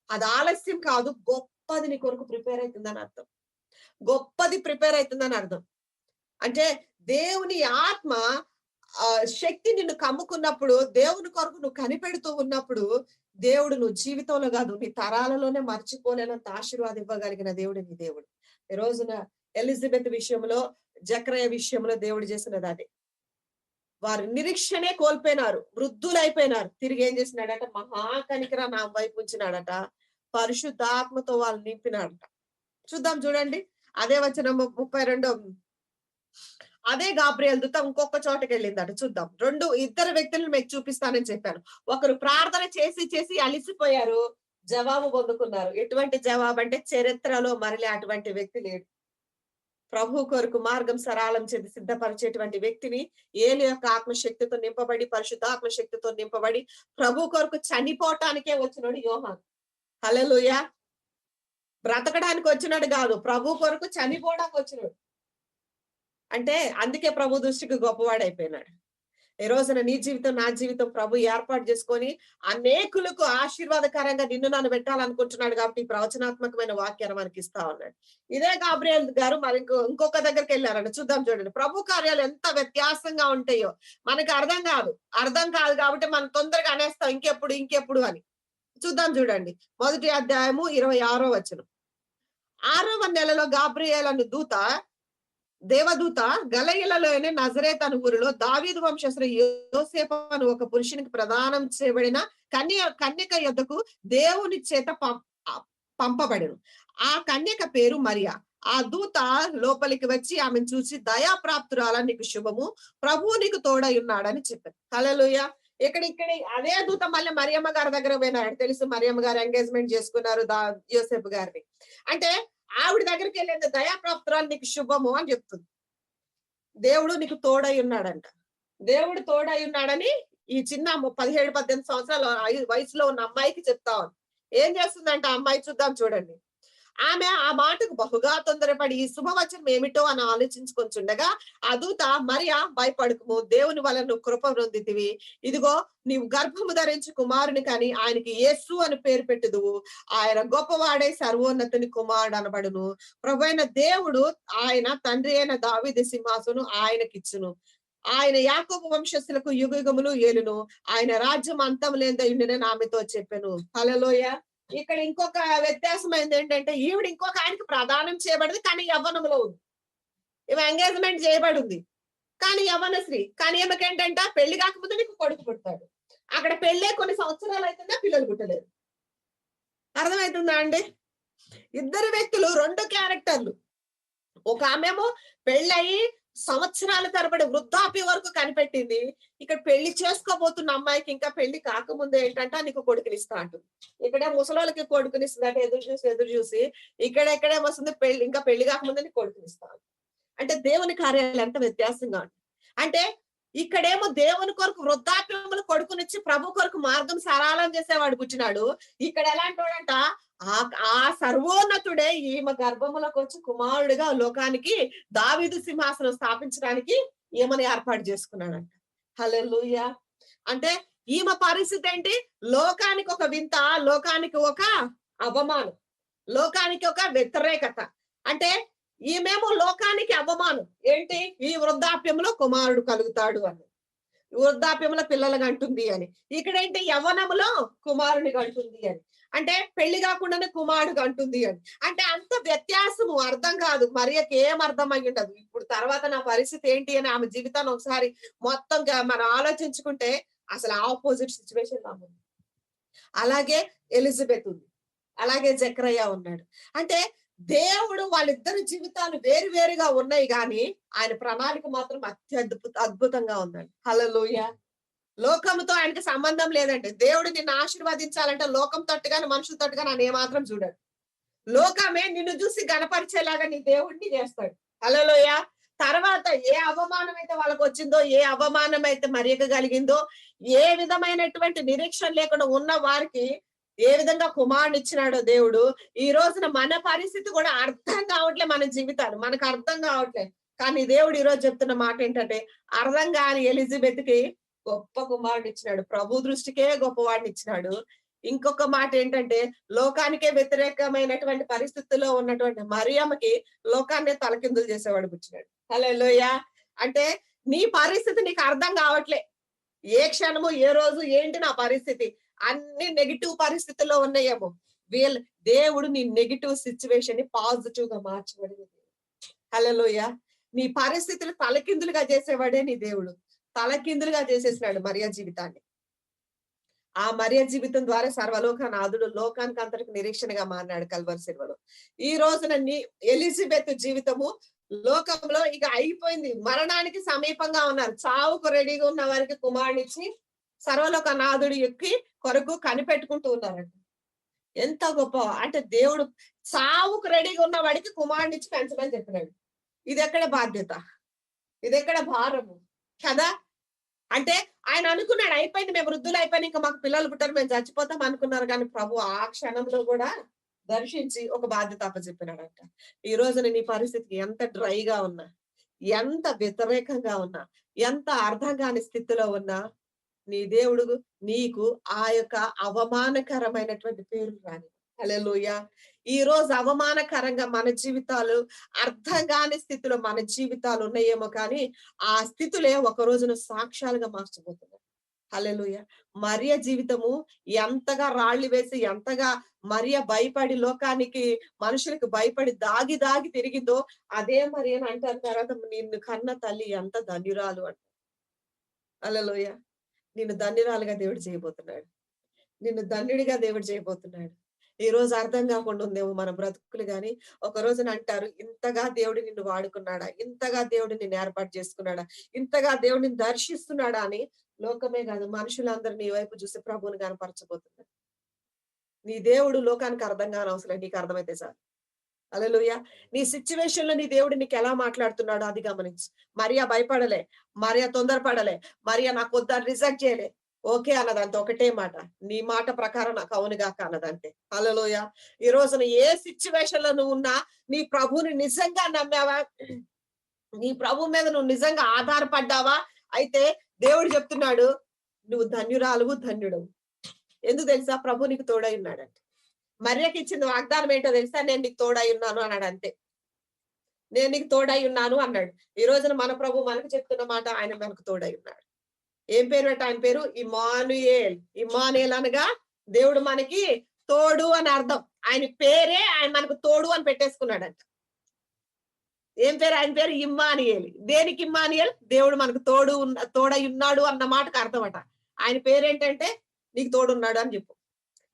అది ఆలస్యం కాదు, గొప్పది నీ కొరకు ప్రిపేర్ అవుతుందని అర్థం. గొప్పది ప్రిపేర్ అవుతుందని అర్థం. అంటే దేవుని ఆత్మ శక్తి నిన్ను కమ్ముకున్నప్పుడు, దేవుని కొరకు నువ్వు కనిపెడుతూ ఉన్నప్పుడు, దేవుడు నువ్వు జీవితంలో కాదు నీ తరాలలోనే మర్చిపోలేనంత ఆశీర్వాదం ఇవ్వగలిగిన దేవుడు నీ దేవుడు. ఈ రోజున ఎలిజబెత్ విషయంలో, జకరియా విషయంలో దేవుడు చేసినది అదే. వారు నిరీక్షణే కోల్పోయినారు, వృద్ధులైపోయినారు. తిరిగి ఏం చేసినాడట? మహాకనికర నా వైపు ఉంచినాడట. పరిశుద్ధాత్మతో వాళ్ళు నింపినాడట. చూద్దాం చూడండి. అదే వచనం 32. అదే గాబ్రియేల్ దూత ఇంకొక చోటకి వెళ్ళిందట. చూద్దాం. ఇద్దరు వ్యక్తులను మీకు చూపిస్తానని చెప్పాను. ఒకరు ప్రార్థన చేసి అలిసిపోయారు, జవాబు పొందుకున్నారు. ఎటువంటి జవాబు అంటే చరిత్రలో మరలి అటువంటి వ్యక్తి లేడు. ప్రభు కొరకు మార్గం సరళం చేసి సిద్ధపరిచేటువంటి వ్యక్తిని ఏలి యొక్క ఆత్మశక్తితో నింపబడి, పరిశుద్ధాత్మ శక్తితో నింపబడి ప్రభు కొరకు చనిపోవటానికే వచ్చినాడు యోహాను. హల్లెలూయా. బ్రతకడానికి వచ్చినాడు కాదు, ప్రభు కొరకు చనిపోవడానికి వచ్చినాడు. అంటే అందుకే ప్రభు దృష్టికి గొప్పవాడైపోయినాడు. ఈ రోజున నీ జీవితం నా జీవితం ప్రభు ఏర్పాటు చేసుకొని అనేకులకు ఆశీర్వాదకరంగా నిన్ను నన్ను పెట్టాలనుకుంటున్నాడు. కాబట్టి ఈ ప్రవచనాత్మకమైన వాక్యాన్ని మనకి ఇస్తా ఉన్నాడు. ఇదే గాబ్రియేల్ గారు మరి ఇంకొక దగ్గరికి వెళ్ళారంట. చూద్దాం చూడండి. ప్రభు కార్యాలు ఎంత వ్యత్యాసంగా ఉంటాయో మనకి అర్థం కాదు కాబట్టి మనం తొందరగా అనేస్తాం ఇంకెప్పుడు అని. చూద్దాం చూడండి. 1వ అధ్యాయము 26వ వచనం. 6వ నెలలో గాబ్రియేల్ అను దేవదూత గలయలలోని నజరేత్ అను ఊరిలో దావీదు వంశస్థుడు యోసేపు అను ఒక పురుషునికి ప్రదానం చేయబడిన కన్యక యొద్దకు దేవుని చేత పంపబడెను. ఆ కన్యక పేరు మరియా. ఆ దూత లోపలికి వచ్చి ఆమెను చూసి, దయాప్రాప్తురాలా, నీకు శుభము, ప్రభువు నీకు తోడై ఉన్నాడని చెప్పారు. హల్లెలూయా. ఇక్కడ అదే దూత మళ్ళీ మరియమ్మ గారి దగ్గర పోయినాడు. తెలుసు, మరియమ్మ గారు ఎంగేజ్మెంట్ చేసుకున్నారు యోసేపు గారిని. అంటే ఆవిడ దగ్గరికి వెళ్ళేది, దయాప్రాప్తురాలు నీకు శుభము అని చెప్తుంది. దేవుడు నీకు తోడై ఉన్నాడంట. దేవుడు తోడై ఉన్నాడని ఈ చిన్న 17-18 సంవత్సరాల వయసులో ఉన్న అమ్మాయికి చెప్తా ఉంది. ఏం చేస్తుందంట ఆ అమ్మాయి? చూద్దాం చూడండి. ఆమె ఆ మాటకు బహుగా తొందరపడి ఈ శుభవచనం ఏమిటో అని ఆలోచించుకొంచుండగా ఆ దూత, మరియా, భయపడకుము, దేవుని వల్ల నువ్వు కృప పొందితివి. ఇదిగో నీవు గర్భము ధరించి కుమారుని కాని ఆయనకి యేసు అని పేరు పెట్టుదువు. ఆయన గొప్పవాడే, సర్వోన్నతుని కుమారుడు అనబడును. ప్రభువైన దేవుడు ఆయన తండ్రి అయిన దావీదు సింహాసనం ఆయనకిచ్చును. ఆయన యాకోబు వంశస్థులకు యుగయుగములు ఏలును. ఆయన రాజ్యం అంతం లేనిదయుండునని ఆమెతో చెప్పెను. హల్లెలూయా. ఇక్కడ ఇంకొక వ్యత్యాసమైంది ఏంటంటే, ఈవిడ ఇంకొక ఆయనకి ప్రదానం చేయబడింది, కానీ యవ్వనంలో ఉంది. ఈమె ఎంగేజ్మెంట్ చేయబడి ఉంది, కానీ యవ్వన స్త్రీ. కానీ ఈమెకేంటంట, పెళ్లి కాకముందు నీకు కొడుకు పుడతాడు. అక్కడ పెళ్ళే కొన్ని సంవత్సరాలు అవుతుందా, పిల్లలు పుట్టలేదు. అర్థమవుతుందా అండి? ఇద్దరు వ్యక్తులు, రెండు క్యారెక్టర్లు. ఒక ఆమెమో పెళ్ళయి సంవత్సరాల తరబడి వృద్ధాప్య వరకు కనిపెట్టింది. ఇక్కడ పెళ్లి చేసుకోబోతున్న అమ్మాయికి ఇంకా పెళ్లి కాకముందే ఏంటంట, నీకు కొడుకునిస్తా అంటుంది. ఇక్కడే ముసలోళ్ళకి కొడుకునిస్తుంది అంటే ఎదురు చూసి ఇక్కడేమొస్తుంది, పెళ్లి ఇంకా పెళ్లి కాకముందే నీకు కొడుకునిస్తా. అంటే దేవుని కార్యాలు ఎంత వ్యత్యాసంగా ఉంటాయి. అంటే ఇక్కడేమో దేవుని కొరకు వృద్ధాప్యములు కొడుకునిచ్చి ప్రభు కొరకు మార్గం సరళం చేసేవాడు పుట్టినాడు. ఇక్కడ ఎలాంటి వాడంట, ఆ సర్వోన్నతుడే ఈమె గర్భములకు వచ్చి కుమారుడిగా లోకానికి దావీదు సింహాసనం స్థాపించడానికి ఈమెను ఏర్పాటు చేసుకున్నాడంట. హల్లెలూయా. అంటే ఈమె పరిస్థితి ఏంటి, లోకానికి ఒక వింత, లోకానికి ఒక అవమానం, లోకానికి ఒక వ్యతిరేకత. అంటే ఈమెమో లోకానికి అవమానం ఏంటి, ఈ వృద్ధాప్యంలో కుమారుడు కలుగుతాడు అని, వృద్ధాప్యంలో పిల్లలకు అంటుంది అని. ఇక్కడేంటి, యవ్వనములో కుమారునికి అంటుంది అని. అంటే పెళ్లి కాకుండానే కుమారుడు అంటుంది అని. అంటే అంత వ్యత్యాసము అర్థం కాదు. మరియకి ఏం అర్థం అయి ఉండదు. ఇప్పుడు తర్వాత నా పరిస్థితి ఏంటి అని ఆమె జీవితాన్ని ఒకసారి మొత్తం మనం ఆలోచించుకుంటే అసలు ఆపోజిట్ సిచ్యువేషన్ లా ఉంది. అలాగే ఎలిజబెత్ ఉంది, అలాగే జకరియా ఉన్నాడు. అంటే దేవుడు వాళ్ళిద్దరి జీవితాలు వేరు వేరుగా ఉన్నాయి, కానీ ఆయన ప్రణాళిక మాత్రం అద్భుతంగా ఉందండి. హల్లెలూయా. లోకంతో ఆయనకి సంబంధం లేదండి. దేవుడు నిన్ను ఆశీర్వదించాలంటే లోకం తట్టుగాని మనుషుల తట్టుగాని ఆయన ఏమాత్రం చూడడు. లోకమే నిన్ను చూసి గణపరిచేలాగా నీ దేవుడిని చేస్తాడు. హల్లెలూయా. తర్వాత ఏ అవమానం అయితే వాళ్ళకి వచ్చిందో, ఏ అవమానం అయితే మరియకు కలిగిందో, ఏ విధమైనటువంటి నిరీక్షణ లేకుండా ఉన్న వారికి ఏ విధంగా కుమారుని ఇచ్చినాడో దేవుడు, ఈ రోజున మన పరిస్థితి కూడా అర్థం కావట్లే. మన జీవితాలు మనకు అర్థం కావట్లేదు. కానీ దేవుడు ఈ రోజు చెప్తున్న మాట ఏంటంటే, అర్థం కాని ఎలిజబెత్ కి గొప్ప కుమారుడు ఇచ్చినాడు. ప్రభు దృష్టికే గొప్పవాడిని ఇచ్చినాడు. ఇంకొక మాట ఏంటంటే, లోకానికే వ్యతిరేకమైనటువంటి పరిస్థితుల్లో ఉన్నటువంటి మరియమ్మకి లోకాన్నే తలకిందులు చేసేవాడు పుచ్చినాడు. హల్లెలూయా. అంటే నీ పరిస్థితి నీకు అర్థం కావట్లే. ఏ క్షణము ఏ రోజు ఏంటి నా పరిస్థితి, అన్ని నెగిటివ్ పరిస్థితుల్లో ఉన్నాయేమో. దేవుడు నీ నెగిటివ్ సిచ్యువేషన్ ని పాజిటివ్ గా మార్చబడింది. హల్లెలూయా. నీ పరిస్థితులు తలకిందులుగా చేసేవాడే నీ దేవుడు. తలకిందులుగా చేసేసినాడు మరియ జీవితాన్ని. ఆ మరియ జీవితం ద్వారా సర్వలోక నాథుడు లోకానికి అంతటికి నిరీక్షణగా మారినాడు కల్వరి శిలువలో. ఈ రోజున ఎలిజబెత్ జీవితము లోకంలో ఇక అయిపోయింది. మరణానికి సమీపంగా ఉన్నారు. చావుకు రెడీగా ఉన్న వారికి కుమారునిచ్చి సర్వలోక నాథుడు ఎక్కి కొరకు కనిపెట్టుకుంటూ ఉన్నారంట. ఎంత గొప్ప అంటే, దేవుడు చావుకు రెడీగా ఉన్న వాడికి కుమారునిచ్చి పెంచమని చెప్పినాడు. ఇది ఎక్కడ బాధ్యత, ఇది ఎక్కడ భారము కదా. అంటే ఆయన అనుకున్నాడు, అయిపోయింది, మేము వృద్ధులు అయిపోయినా ఇంకా మాకు పిల్లలు పుట్టారు, మేము చచ్చిపోతాం అనుకున్నారు. కానీ ప్రభు ఆ క్షణంలో కూడా దర్శించి ఒక బాధ్యత అప్పచెప్పినాడంట. ఈ రోజున నీ పరిస్థితికి ఎంత డ్రైగా ఉన్నా, ఎంత వ్యతిరేకంగా ఉన్నా, ఎంత అర్థం కాని స్థితిలో ఉన్నా, నీ దేవుడు నీకు ఆ యొక్క అవమానకరమైనటువంటి పేరు రాని. హల్లెలూయా. ఈ రోజు అవమానకరంగా మన జీవితాలు, అర్థం కాని స్థితిలో మన జీవితాలు ఉన్నాయేమో, కానీ ఆ స్థితులే ఒక రోజున సాక్ష్యాలుగా మార్చబోతున్నాయి. హల్లెలూయా. మరియ జీవితము ఎంతగా రాళ్లు వేసి, ఎంతగా మరియ భయపడి లోకానికి మనుషులకు భయపడి దాగి దాగి తిరిగిందో, అదే మరియ అని అంటారు తర్వాత, నిన్ను కన్న తల్లి ఎంత ధన్యురాలు అంట. హల్లెలూయా. నిన్ను ధన్యురాలుగా దేవుడు చేయబోతున్నాడు. నిన్ను ధన్యుడిగా దేవుడు చేయబోతున్నాడు. ఈ రోజు అర్థం కాకుండా ఉందేమో మన బ్రతుకులు, గాని ఒక రోజున అంటారు, ఇంతగా దేవుడు నిన్ను వాడుకున్నాడా, ఇంతగా దేవుడు నిన్ను ఏర్పాటు చేసుకున్నాడా, ఇంతగా దేవుడు నిన్ను దర్శిస్తున్నాడా అని లోకమే కాదు మనుషులందరూ నీ వైపు చూసి ప్రభువుని కనపరచబోతున్నారు. నీ దేవుడు లోకానికి అర్థం కాని అవసరం, నీకు అర్థమైతే చాలు. హల్లెలూయా. నీ సిచ్యువేషన్ లో నీ దేవుడు నీకు ఎలా మాట్లాడుతున్నాడో అది గమనించు. మరియా భయపడలే, మరియా తొందరపడలే, మరియా నాకు వద్దని రిజెక్ట్ చేయలే. ఓకే అన్నదంతే, ఒకటే మాట, నీ మాట ప్రకారం నాకు అవునుగాక అన్నదంతే. హల్లెలూయా. ఈ రోజున ఏ సిచ్యువేషన్ లో నువ్వు ఉన్నా, నీ ప్రభువుని నిజంగా నమ్మావా, నీ ప్రభు మీద నువ్వు నిజంగా ఆధారపడ్డావా, అయితే దేవుడు చెప్తున్నాడు, నువ్వు ధన్యురాలువు, ధన్యుడవు. ఎందుకు తెలుసా, ప్రభు నీకు తోడై ఉన్నాడంటే. మరియకి ఇచ్చిన వాగ్దానం ఏంటో తెలుసా, నేను నీకు తోడై ఉన్నాను అన్నాడు అంతే. నేను నీకు తోడై ఉన్నాను అన్నాడు. ఈ రోజున మన ప్రభు మనకు చెప్తున్న మాట, ఆయన మనకు తోడై ఉన్నాడు. ఏం పేరు పెట్ట ఆయన పేరు? ఇమ్మానుయేల్. ఇమ్మానుయేల్ అనగా దేవుడు మనకి తోడు అని అర్థం. ఆయన పేరే ఆయన మనకు తోడు అని పెట్టేసుకున్నాడంట. ఏం పేరు? ఆయన పేరు ఇమ్మానుయేల్. దేనికి ఇమ్మానుయేల్? దేవుడు మనకు తోడై ఉన్నాడు అన్న మాటకు అర్థం అట. ఆయన పేరేంటంటే నీకు తోడున్నాడు అని చెప్పు.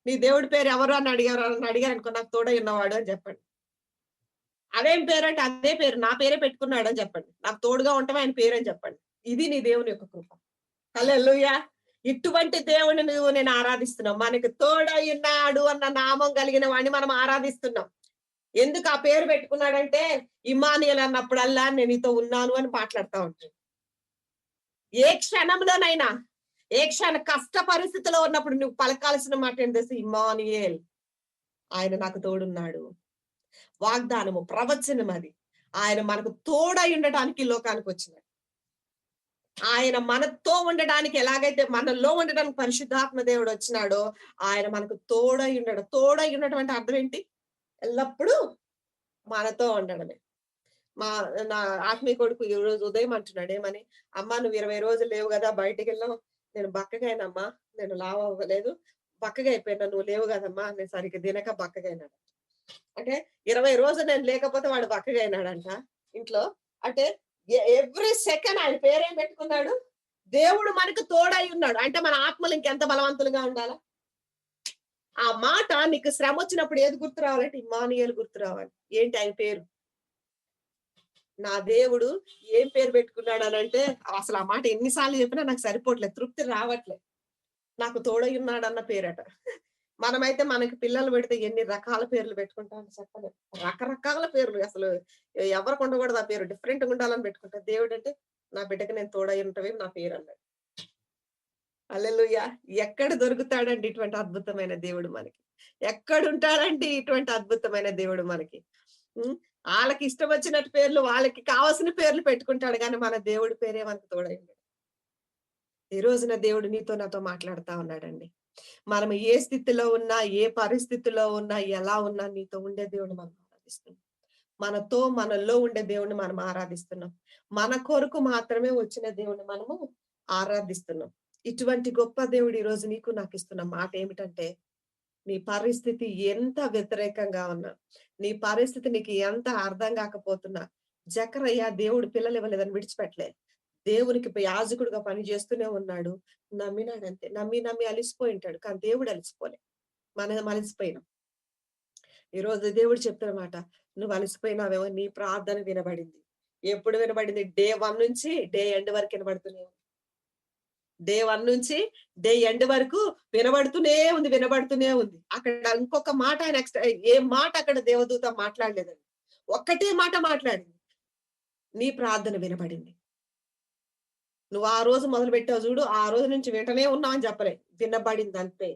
నీ దేవుడి పేరు ఎవరు అని అడిగారు అనుకో, నాకు తోడై ఉన్నవాడు అని చెప్పండి. అదేం పేరంటే అదే పేరు, నా పేరే పెట్టుకున్నాడు అని చెప్పండి. నాకు తోడుగా ఉంటాం ఆయన పేరు అని చెప్పండి. ఇది నీ దేవుని యొక్క కృప. హల్లెలూయా. ఇటువంటి దేవుని నేను ఆరాధిస్తున్నాం. మనకి తోడై ఉన్నాడు అన్న నామం కలిగిన వాడిని మనం ఆరాధిస్తున్నాం. ఎందుకు ఆ పేరు పెట్టుకున్నాడంటే, ఇమ్మానుయేల్ అన్నప్పుడల్లా నేను నీతో ఉన్నాను అని మాట్లాడుతా ఉంటాడు. ఏ క్షణంలోనైనా, ఏ కష్ట పరిస్థితిలో ఉన్నప్పుడు నువ్వు పలకాల్సిన మాట ఏంటి తెలుసా? ఇమ్మానుయేల్. ఆయన నాకు తోడున్నాడు. వాగ్దానము, ప్రవచనం అది. ఆయన మనకు తోడై ఉండటానికి ఈ లోకానికి వచ్చినాడు. ఆయన మనతో ఉండడానికి, ఎలాగైతే మనలో ఉండడానికి పరిశుద్ధాత్మ దేవుడు వచ్చినాడో, ఆయన మనకు తోడై ఉండడు. తోడై ఉండటం అంటే అర్థం ఏంటి? ఎల్లప్పుడూ మనతో ఉండడమే. నా ఆత్మీయ కొడుకు ఈ రోజు ఉదయం అంటున్నాడు ఏమని, అమ్మా నువ్వు 20 రోజులు లేవు కదా, బయటికెళ్ళావు. నేను బక్కగైనమ్మా, నేను లావు అవ్వలేదు, బక్కగా అయిపోయినా, నువ్వు లేవు కదమ్మా, నేను సరిగ్గా తినక బక్కగైనాడు. అంటే 20 రోజులు నేను లేకపోతే వాడు బక్కగా అయినాడంట ఇంట్లో. అంటే ఎవ్రీ సెకండ్ ఆయన పేరేం పెట్టుకున్నాడు? దేవుడు మనకు తోడై ఉన్నాడు. అంటే మన ఆత్మలు ఇంకెంత బలవంతులుగా ఉండాలా? ఆ మాట నీకు శ్రమ వచ్చినప్పుడు ఏది గుర్తు రావాలంటే ఇమ్మానుయేల్ గుర్తు రావాలి. ఏంటి ఆయన పేరు? నా దేవుడు ఏం పేరు పెట్టుకున్నాడు అని అంటే, అసలు ఆ మాట ఎన్నిసార్లు చెప్పినా నాకు సరిపోవట్లేదు, తృప్తి రావట్లేదు. నాకు తోడై ఉన్నాడు అన్న పేరట. మనమైతే మనకి పిల్లలు పెడితే ఎన్ని రకాల పేర్లు పెట్టుకుంటాం చెప్పలేం. రకరకాల పేర్లు అసలు ఎవరికి ఉండకూడదు ఆ పేరు. డిఫరెంట్‌గా ఉండాలని పెట్టుకుంటారు. దేవుడంటే నా బిడ్డకి నేను తోడై ఉంటవే నా పేరు అన్నాడు. హల్లెలూయా. ఎక్కడ దొరుకుతాడండి ఇటువంటి అద్భుతమైన దేవుడు మనకి? ఎక్కడుంటాడండి ఇటువంటి అద్భుతమైన దేవుడు మనకి? హ్మ్. ఆళ్ళకి ఇష్టం వచ్చినట్టు పేర్లు, వాళ్ళకి కావాల్సిన పేర్లు పెట్టుకుంటాడు గానీ, మన దేవుడి పేరే మనకు తోడై ఉన్నాడు. ఈ రోజున దేవుడు నీతో నాతో మాట్లాడుతా ఉన్నాడండి. మనం ఏ స్థితిలో ఉన్నా, ఏ పరిస్థితిలో ఉన్నా, ఎలా ఉన్నా నీతో ఉండే దేవుడిని మనం ఆరాధిస్తున్నాం. మనలో ఉండే దేవుడిని మనం ఆరాధిస్తున్నాం. మన కొరకు మాత్రమే వచ్చిన దేవుడిని మనము ఆరాధిస్తున్నాం. ఇటువంటి గొప్ప దేవుడు ఈరోజు నీకు నాకు ఇస్తున్న మాట ఏమిటంటే, నీ పరిస్థితి ఎంత వ్యతిరేకంగా ఉన్నా, నీ పరిస్థితి నీకు ఎంత అర్థం కాకపోతున్నా, జకరయ్య దేవుడు పిల్లలు ఇవ్వలేదని విడిచిపెట్టలే. దేవునికి యాజకుడుగా పని చేస్తూనే ఉన్నాడు. నమ్మినాడంతే. నమ్మి అలిసిపోయి ఉంటాడు. కానీ దేవుడు అలిసిపోలే. మనం అలిసిపోయినాం. ఈరోజు దేవుడు చెప్తున్న మాట, నువ్వు అలసిపోయినావేమో, నీ ప్రార్థన వినబడింది. ఎప్పుడు వినబడింది? డే 1 నుంచి డే ఎండ్ వరకు వినబడుతూనే ఉంది. డే 1 నుంచి డే ఎండ్ వరకు వినబడుతూనే ఉంది. అక్కడ ఇంకొక మాట ఆయన ఏ మాట అక్కడ దేవదూత మాట్లాడలేదండి. ఒక్కటే మాట మాట్లాడింది. నీ ప్రార్థన వినబడింది. నువ్వు ఆ రోజు మొదలుపెట్టావు చూడు, ఆ రోజు నుంచి వింటనే ఉన్నావు అని చెప్పలే. వినబడింది అంతే.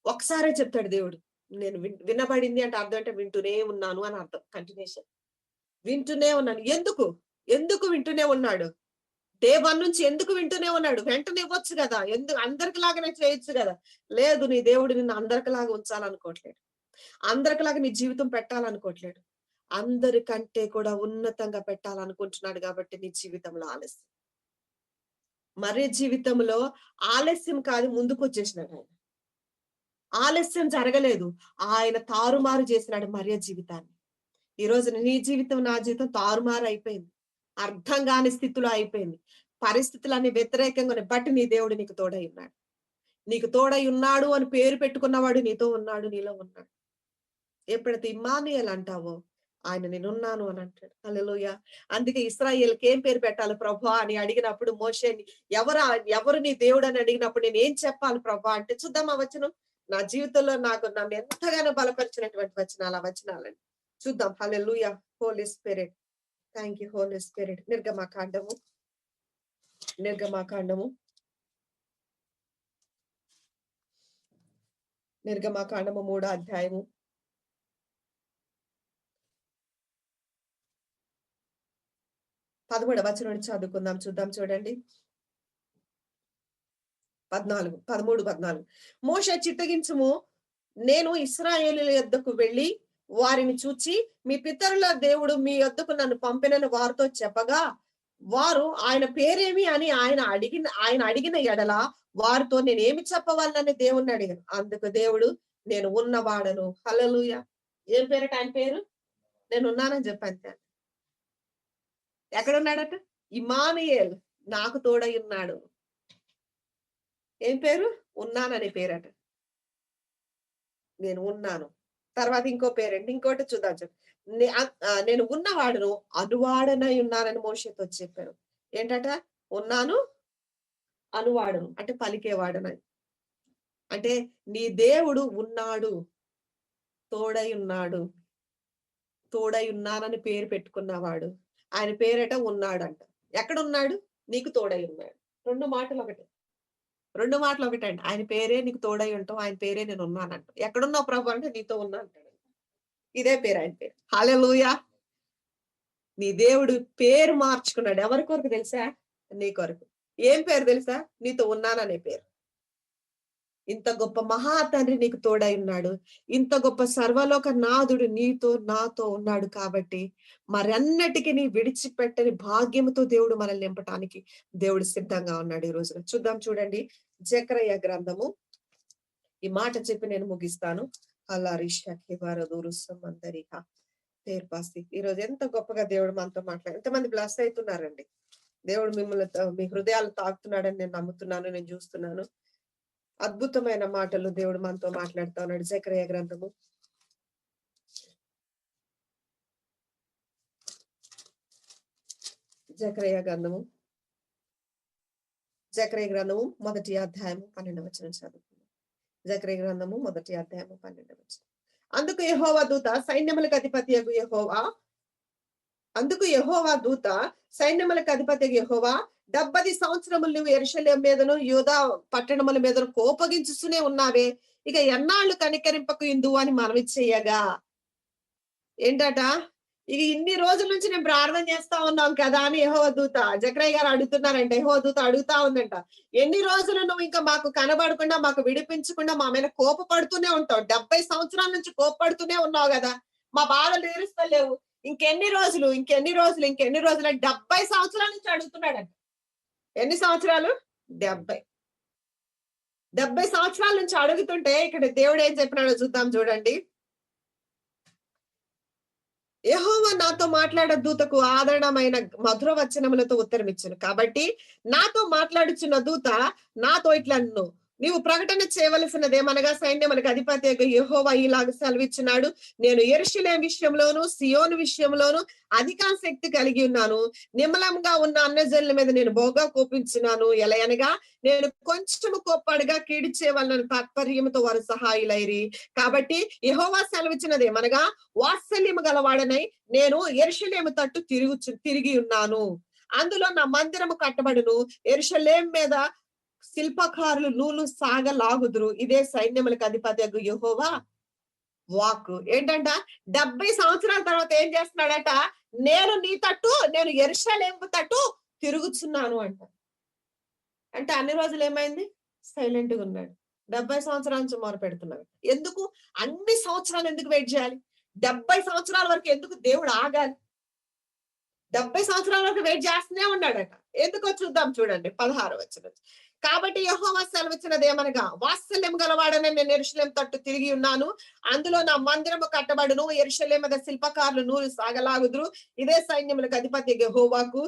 ఒకసారే చెప్తాడు దేవుడు. నేను వినబడింది అంటే అర్థం అంటే వింటూనే ఉన్నాను అని అర్థం. కంటిన్యూషన్. వింటూనే ఉన్నాను. ఎందుకు? ఎందుకు వింటూనే ఉన్నాడు? డే 1 నుంచి ఎందుకు వింటూనే ఉన్నాడు? వెంటనే ఇవ్వచ్చు గదా! అందరికిలాగానే చేయొచ్చు గదా! లేదు, నీ దేవుడు నిన్ను అందరికిలాగా ఉంచాలనుకోవట్లేదు. అందరికిలాగా నీ జీవితం పెట్టాలనుకోవట్లేదు. అందరికంటే కూడా ఉన్నతంగా పెట్టాలనుకుంటున్నాడు కాబట్టి నీ జీవితంలో ఆలస్యం. మరియ జీవితంలో ఆలస్యం కాదు, ముందుకొచ్చేసినాడు ఆయన. ఆలస్యం జరగలేదు. ఆయన తారుమారు చేసినాడు మరియ జీవితాన్ని. ఈ రోజున నీ జీవితం, నా జీవితం తారుమారు అయిపోయింది. అర్థం కాని స్థితిలో అయిపోయింది. పరిస్థితులన్నీ వ్యతిరేకంగా ఉన్నాయి. బట్ నీ దేవుడు నీకు తోడై ఉన్నాడు. నీకు తోడై ఉన్నాడు అని పేరు పెట్టుకున్నవాడు నీతో ఉన్నాడు, నీలో ఉన్నాడు. ఎప్పుడైతే ఇమ్మానుయేల్ అంటావో, ఆయన నేనున్నాను అని అంటాడు. హల్లెలూయా. అందుకే ఇశ్రాయేలుకి ఏం పేరు పెట్టాలి ప్రభువా అని అడిగినప్పుడు మోషేని, ఎవరు నీ దేవుడు అని అడిగినప్పుడు నేను ఏం చెప్పాలి ప్రభువా అంటే, చూద్దాం ఆ వచనం. నా జీవితంలో నన్ను ఎంతగానో బలపరిచినటువంటి వచనాలు, ఆ వచనాలండి. చూద్దాం. Hallelujah. Holy spirit. Thank you Holi spirit. నిర్గమకాండము 3వ అధ్యాయము 13వ వచనం నుంచి చదువుకుందాం. చూద్దాం చూడండి. 13, 14. మోషే చిత్తగించుము, నేను ఇశ్రాయేలీయుల యొద్దకు వెళ్లి వారిని చూచి మీ పితరుల దేవుడు మీ యొద్దకు నన్ను పంపినని వారితో చెప్పగా వారు ఆయన పేరేమి అని ఆయన అడిగిన ఎడల వారితో నేనేమి చెప్పవాలని దేవుణ్ణి అడిగాను. అందుకు దేవుడు నేను ఉన్నవాడను. హల్లెలూయా. ఏం పేరట ఆయన పేరు? నేను ఉన్నానని చెప్పంతే. ఎక్కడున్నాడట? ఇమ్మానుయేల్, నాకు తోడై ఉన్నాడు. ఏం పేరు? ఉన్నాననే పేరట. నేను ఉన్నాను. తర్వాత ఇంకో పేరండి. ఇంకోటి చూద్దాం నేను ఉన్నవాడును అనువాడనై ఉన్నానని మోషేతో చెప్పాను. ఏంటట? ఉన్నాను అనువాడును అంటే పలికేవాడనని. అంటే నీ దేవుడు ఉన్నాడు, తోడై ఉన్నాడు, తోడై ఉన్నానని పేరు పెట్టుకున్నవాడు. ఆయన పేరట ఉన్నాడంట. ఎక్కడున్నాడు? నీకు తోడై ఉన్నాడు. 2 మాటలు ఒకటే. 2 మాటలు ఒకటండి. ఆయన పేరే నీకు తోడై ఉంటాం. ఆయన పేరే నేను ఉన్నానంట. ఎక్కడున్నావు ప్రభు అంటే నీతో ఉన్నా అంటాడు. ఇదే పేరు ఆయన పేరు. హల్లెలూయా. నీ దేవుడు పేరు మార్చుకున్నాడు. ఎవరి కొరకు తెలుసా? నీ కొరకు. ఏం పేరు తెలుసా? నీతో ఉన్నాననే పేరు. ఇంత గొప్ప మహా తండ్రి నీకు తోడై ఉన్నాడు. ఇంత గొప్ప సర్వలోక నాథుడు నీతో నాతో ఉన్నాడు కాబట్టి మరన్నటికి నీ విడిచిపెట్టని భాగ్యముతో దేవుడు మనల్ని నింపటానికి దేవుడు సిద్ధంగా ఉన్నాడు ఈ రోజున. చూడండి జకరయ్య గ్రంథము. ఈ మాట చెప్పి నేను ముగిస్తాను. ఈ రోజు ఎంత గొప్పగా దేవుడు మనతో మాట్లాడు. ఎంతమంది బ్లెస్ అవుతున్నారండి. దేవుడు మిమ్మల్ని మీ హృదయాలు తాకుతున్నాడని నేను నమ్ముతున్నాను, నేను చూస్తున్నాను. అద్భుతమైన మాటలు దేవుడు మనతో మాట్లాడుతా ఉన్నాడు. జకరయ్య గ్రంథము జకరయ్య గ్రంథము మొదటి అధ్యాయము 12వ వచనం చదువుకుందాం. జకరయ్య గ్రంథము మొదటి అధ్యాయము 12వ వచనం. అందుకు యెహోవా దూత సైన్యములకు అధిపతియగు యెహోవా 70 సంవత్సరములు నువ్వు యెరూషలేము మీదను యూదా పట్టణముల మీదను కోపగించుస్తూనే ఉన్నావే, ఇక ఎన్నాళ్ళు కనికరింపకు ఇందువు అని మనవి చేయగా. ఏంటట? ఇక ఇన్ని రోజుల నుంచి నేను ప్రార్థన చేస్తా ఉన్నాం కదా అని యెహోవా దూత జకరయ్య గారు అడుగుతున్నారంట. యెహోవా దూత అడుగుతా ఉందంట, ఎన్ని రోజులు నువ్వు ఇంకా మాకు కనబడకుండా మాకు విడిపించకుండా మా మీద కోపపడుతూనే ఉంటావు? 70 సంవత్సరాల నుంచి కోపపడుతూనే ఉన్నావు కదా, మా బాధలు తీరుస్తలేవు. ఇంకెన్ని రోజులు 70 సంవత్సరాల నుంచి అడుగుతున్నాడంట. ఎన్ని సంవత్సరాలు? 70 సంవత్సరాల నుంచి అడుగుతుంటే ఇక్కడ దేవుడు ఏం చెప్పినాడో చూద్దాం. చూడండి. యెహోవా నాతో మాట్లాడ దూతకు ఆదరణమైన మధుర వచనములతో ఉత్తరం ఇచ్చాను. కాబట్టి నాతో మాట్లాడుచున్న దూత నాతో ఇట్లన్ను, నీవు ప్రకటన చేయవలసినదేమనగా సైన్యములకు అధిపతి యెహోవా ఇలాగ సెలవిచ్చినాడు, నేను యెరూషలేము విషయంలోను సియోను విషయంలోను అధికాశక్తి కలిగి ఉన్నాను. నిమ్మలంగా ఉన్న అన్యజనుల మీద నేను బహుగా కోపించినాను. ఎలయనగా నేను కొంచెము కోప్పడిగా కీడు చేయవలన తాత్పర్యముతో వారు సహాయులైరి. కాబట్టి యెహోవా సెలవిచ్చినదేమనగా వాత్సల్యము గలవాడనై నేను యెరూషలేము తట్టు తిరిగి ఉన్నాను. అందులో నా మందిరము కట్టబడును. యెరూషలేము మీద శిల్పకారులు నూలు సాగలాగుదురు. ఇదే సైన్యములకు అధిపతి యెహోవా వాక్కు. ఏంటంట? 70 సంవత్సరాల తర్వాత ఏం చేస్తున్నాడట? నేను యెరూషలేము తట్టు తిరుగుతున్నాను అంట. అంటే అన్ని రోజులు ఏమైంది? సైలెంట్ గా ఉన్నాడు. 70 సంవత్సరాల నుంచి మొర పెడుతున్నాడు. ఎందుకు? అన్ని సంవత్సరాలు ఎందుకు వెయిట్ చేయాలి? 70 సంవత్సరాల వరకు ఎందుకు దేవుడు ఆగాలి? 70 సంవత్సరాల వరకు వెయిట్ చేస్తూనే ఉన్నాడట. ఎందుకో చూద్దాం. చూడండి 16వ వచనం. కాబట్టి యెహోవా సెలవిచ్చినదేమనగా వాత్సల్యం గలవాడని నేను యెరూషలేము తట్టు తిరిగి ఉన్నాను. అందులో నా మందిరము కట్టబడును. యెరూషలేము మీద శిల్పకారులు నూలు సాగలాగుదురు. ఇదే సైన్యములకు అధిపతి యెహోవాకు.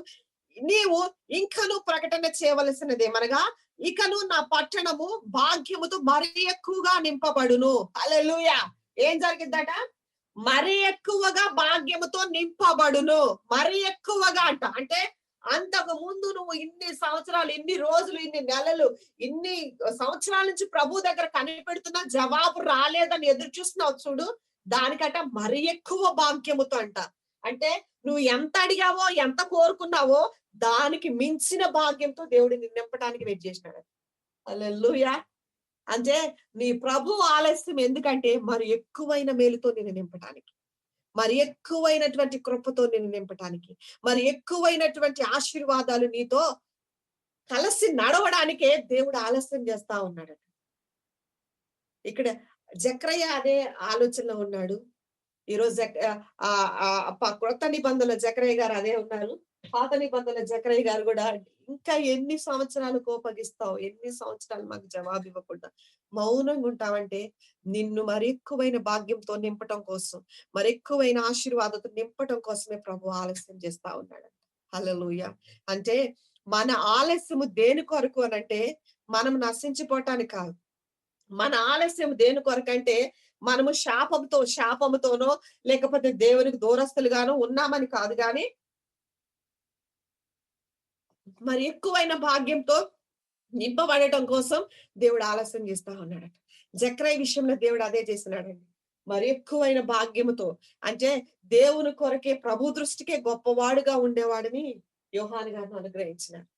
నీవు ఇంకను ప్రకటన చేయవలసినదేమనగా ఇకను నా పట్టణము భాగ్యముతో మరీ ఎక్కువగా నింపబడును. హల్లెలూయా. ఏం జరిగిద్దట? మరీ ఎక్కువగా భాగ్యముతో నింపబడును. మరీ ఎక్కువగా అంట. అంటే అంతకు ముందు నువ్వు ఇన్ని సంవత్సరాలు, ఇన్ని రోజులు, ఇన్ని నెలలు, ఇన్ని సంవత్సరాల నుంచి ప్రభు దగ్గర కనిపెడుతున్నా జవాబు రాలేదని ఎదురు చూస్తున్నావు చూడు, దానికంట మరి ఎక్కువ భాగ్యముతో అంట. అంటే నువ్వు ఎంత అడిగావో, ఎంత కోరుకున్నావో దానికి మించిన భాగ్యంతో దేవుడు నిన్ను నింపడానికి వెయిట్ చేసినాడు. హల్లెలూయా. అంటే నీ ప్రభు ఆలస్యం ఎందుకంటే మరి ఎక్కువైన మేలుతో నిన్ను నింపటానికి, మరి ఎక్కువైనటువంటి కృపతో నిన్ను నింపటానికి, మరి ఎక్కువైనటువంటి ఆశీర్వాదాలు నీతో కలిసి నడవడానికే దేవుడు ఆలస్యం చేస్తా ఉన్నాడట. ఇక్కడ జకరయ్య అదే ఆలోచనలో ఉన్నాడు. ఈరోజు క్రొత్త నిబంధనల జకరయ్య గారు అదే ఉన్నారు. పాత నిబంధనల జకరయ్య గారు కూడా ఇంకా ఎన్ని సంవత్సరాలు కోపగిస్తావు? ఎన్ని సంవత్సరాలు మాకు జవాబు ఇవ్వకుండా మౌనంగా ఉంటావంటే, నిన్ను మరి ఎక్కువైన భాగ్యంతో నింపటం కోసం, మరెక్కువైన ఆశీర్వాదంతో నింపటం కోసమే ప్రభు ఆలస్యం చేస్తా ఉన్నాడంట. హల్లెలూయా! అంటే మన ఆలస్యము దేని కొరకు అనంటే, మనం నశించిపోవటానికి కాదు. మన ఆలస్యం దేని కొరకంటే, మనము శాపముతోనో, లేకపోతే దేవునికి దూరస్తులుగానో ఉన్నామని కాదు గాని, మరి ఎక్కువైన భాగ్యంతో నింపబడటం కోసం దేవుడు ఆలస్యం చేస్తా ఉన్నాడట. జక్రయి విషయంలో దేవుడు అదే చేసినాడండి. మరి ఎక్కువైన భాగ్యముతో అంటే దేవుని కొరకే ప్రభు దృష్టికే గొప్పవాడుగా ఉండేవాడిని యోహాను గారిని అనుగ్రహించినాడు.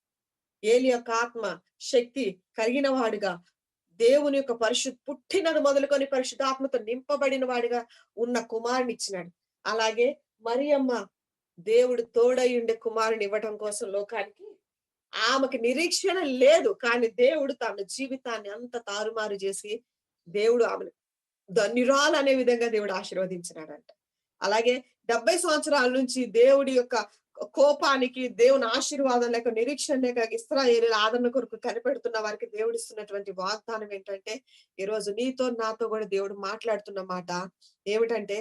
ఏలి యొక్క ఆత్మ శక్తి కలిగిన వాడుగా దేవుని యొక్క పుట్టినది మొదలుకొని పరిశుద్ధాత్మతో నింపబడిన వాడిగా ఉన్న కుమారుని ఇచ్చినాడు. అలాగే మరియమ్మ దేవుడు తోడై ఉండే కుమారుని ఇవ్వటం కోసం లోకానికి ఆమెకి నిరీక్షణ లేదు. కానీ దేవుడు తన జీవితాన్ని అంత తారుమారు చేసి దేవుడు ఆమెను ధన్యురాలు అనే విధంగా దేవుడు ఆశీర్వదించినాడంట. అలాగే 70 సంవత్సరాల నుంచి దేవుడి యొక్క కోపానికి దేవుని ఆశీర్వాదం లేక నిరీక్షణ లేక ఇశ్రాయేలీయుల ఆదరణ కొరకు కనిపెడుతున్న వారికి దేవుడు ఇస్తున్నటువంటి వాగ్దానం ఏంటంటే, ఈరోజు నీతో నాతో కూడా దేవుడు మాట్లాడుతున్న మాట ఏమిటంటే,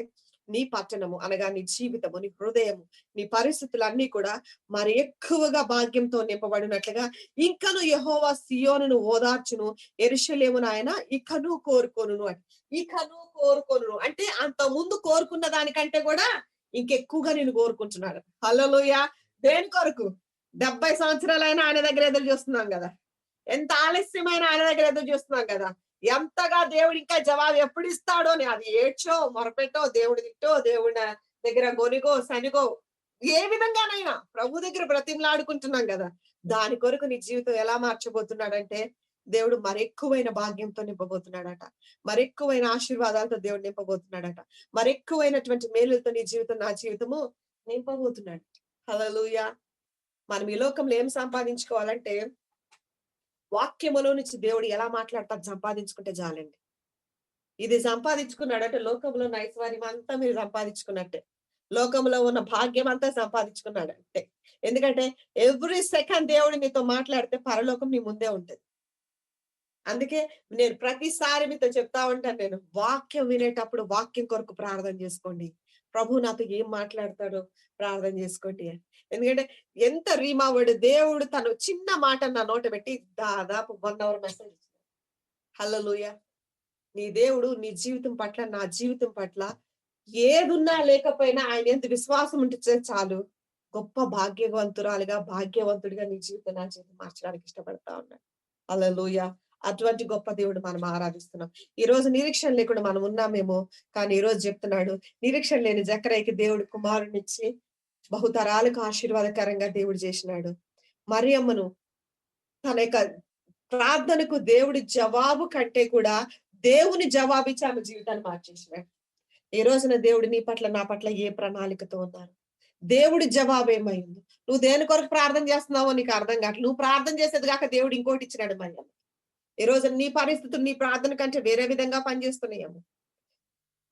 నీ పట్టణము అనగా నీ జీవితము, నీ హృదయము, నీ పరిస్థితులన్నీ కూడా మరి ఎక్కువగా భాగ్యంతో నింపబడినట్లుగా ఇంకను యెహోవా సీయోనును ఓదార్చును, యెరూషలేమును ఆయన ఇకను కోరుకొనును అని. ఇకను కోరుకొనును అంటే అంత ముందు కోరుకున్న దానికంటే కూడా ఇంకెక్కువగా నేను కోరుకుంటున్నాడు. హల్లెలూయా! దేని కొరకు? 70 సంవత్సరాలైనా ఆయన దగ్గర ఎదురు చూస్తున్నాం కదా! ఎంత ఆలస్యమైన ఆయన దగ్గర ఎదురు చూస్తున్నాం కదా! ఎంతగా దేవుడు ఇంకా జవాబు ఎప్పుడు ఇస్తాడో అని అది ఏడ్చో, మొరపెట్టో, దేవుడు తిట్టో, దేవుడి దగ్గర గొనిగో, సనిగో ఏ విధంగానైనా ప్రభు దగ్గర బ్రతిమలాడుకుంటున్నాం కదా! దాని కొరకు నీ జీవితం ఎలా మార్చబోతున్నాడంటే దేవుడు మరెక్కువైన భాగ్యంతో నింపబోతున్నాడట. మరెక్కువైన ఆశీర్వాదాలతో దేవుడు నింపబోతున్నాడట. మరెక్కువైనటువంటి మేలులతో నీ జీవితం, నా జీవితము నింపబోతున్నాడు. హల్లెలూయా! మనం ఈ లోకంలో ఏం సంపాదించుకోవాలంటే వాక్యములో నుంచి దేవుడు ఎలా మాట్లాడతాడు సంపాదించుకుంటే చాలండి. ఇది సంపాదించుకున్నాడంటే లోకంలో ఉన్న ఐశ్వర్యం అంతా మీరు సంపాదించుకున్నట్టే. లోకంలో ఉన్న భాగ్యం అంతా సంపాదించుకున్నాడంటే. ఎందుకంటే ఎవ్రీ సెకండ్ దేవుడు నీతో మాట్లాడితే పరలోకం నీ ముందే ఉంటది. అందుకే నేను ప్రతిసారి మీతో చెప్తా ఉంటాను నేను. వాక్యం వినేటప్పుడు వాక్యం కొరకు ప్రార్థన చేసుకోండి. ప్రభు నాతో ఏం మాట్లాడతాడో ప్రార్థన చేసుకోండి అని. ఎందుకంటే ఎంత రీమా వర్డ్ దేవుడు తను చిన్న మాట నా నోట పెట్టి దాదాపు 1 అవర్ మెసేజ్ ఇచ్చాడు. హల్లెలూయా! నీ దేవుడు నీ జీవితం పట్ల, నా జీవితం పట్ల ఏదున్నా లేకపోయినా ఆయన యందు విశ్వాసం ఉంటే చాలు. గొప్ప భాగ్యవంతురాలుగా, భాగ్యవంతుడిగా నీ జీవితం, నా జీవితం మార్చడానికి ఇష్టపడతా ఉన్నాడు. హల్లెలూయా! అటువంటి గొప్ప దేవుడు మనం ఆరాధిస్తున్నాం. ఈ రోజు నిరీక్షణ లేకుండా మనం ఉన్నామేమో, కానీ ఈ రోజు చెప్తున్నాడు నిరీక్షణ లేని జకరయ్యకి దేవుడు కుమారునిచ్చి బహుతరాలకు ఆశీర్వాదకరంగా దేవుడు చేసినాడు. మరియమ్మను తన యొక్క ప్రార్థనకు దేవుడి జవాబు కంటే కూడా దేవుని జవాబిచ్చి ఆమె జీవితాన్ని మార్చేసినాడు. ఈ రోజున దేవుడు నీ పట్ల, నా పట్ల ఏ ప్రణాళికతో ఉన్నారు? దేవుడి జవాబు ఏమైంది? నువ్వు దేని కొరకు ప్రార్థన చేస్తున్నావో నీకు అర్థం కావట్లేదు. నువ్వు ప్రార్థన చేసేది కాక దేవుడు ఇంకోటి ఇచ్చినాడు మరియమ్మ. ఈ రోజు నీ పరిస్థితులు నీ ప్రార్థన కంటే వేరే విధంగా పనిచేస్తున్నాయేమో.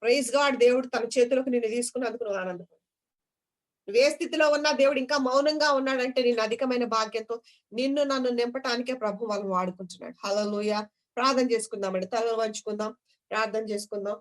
ప్రైజ్ గాడ్ దేవుడు తన చేతిలోకి నిన్ను తీసుకున్నందుకు నువ్వు ఆనందపడు. నువ్వు ఏ స్థితిలో ఉన్నా దేవుడు ఇంకా మౌనంగా ఉన్నాడంటే నిన్ను అధికమైన భాగ్యంతో నిన్ను నన్ను నింపటానికే ప్రభు వాళ్ళు వాడుకుంటున్నాడు. హల్లెలూయా! ప్రార్థన చేసుకుందామండి. తలలు వంచుకుందాం. ప్రార్థన చేసుకుందాం.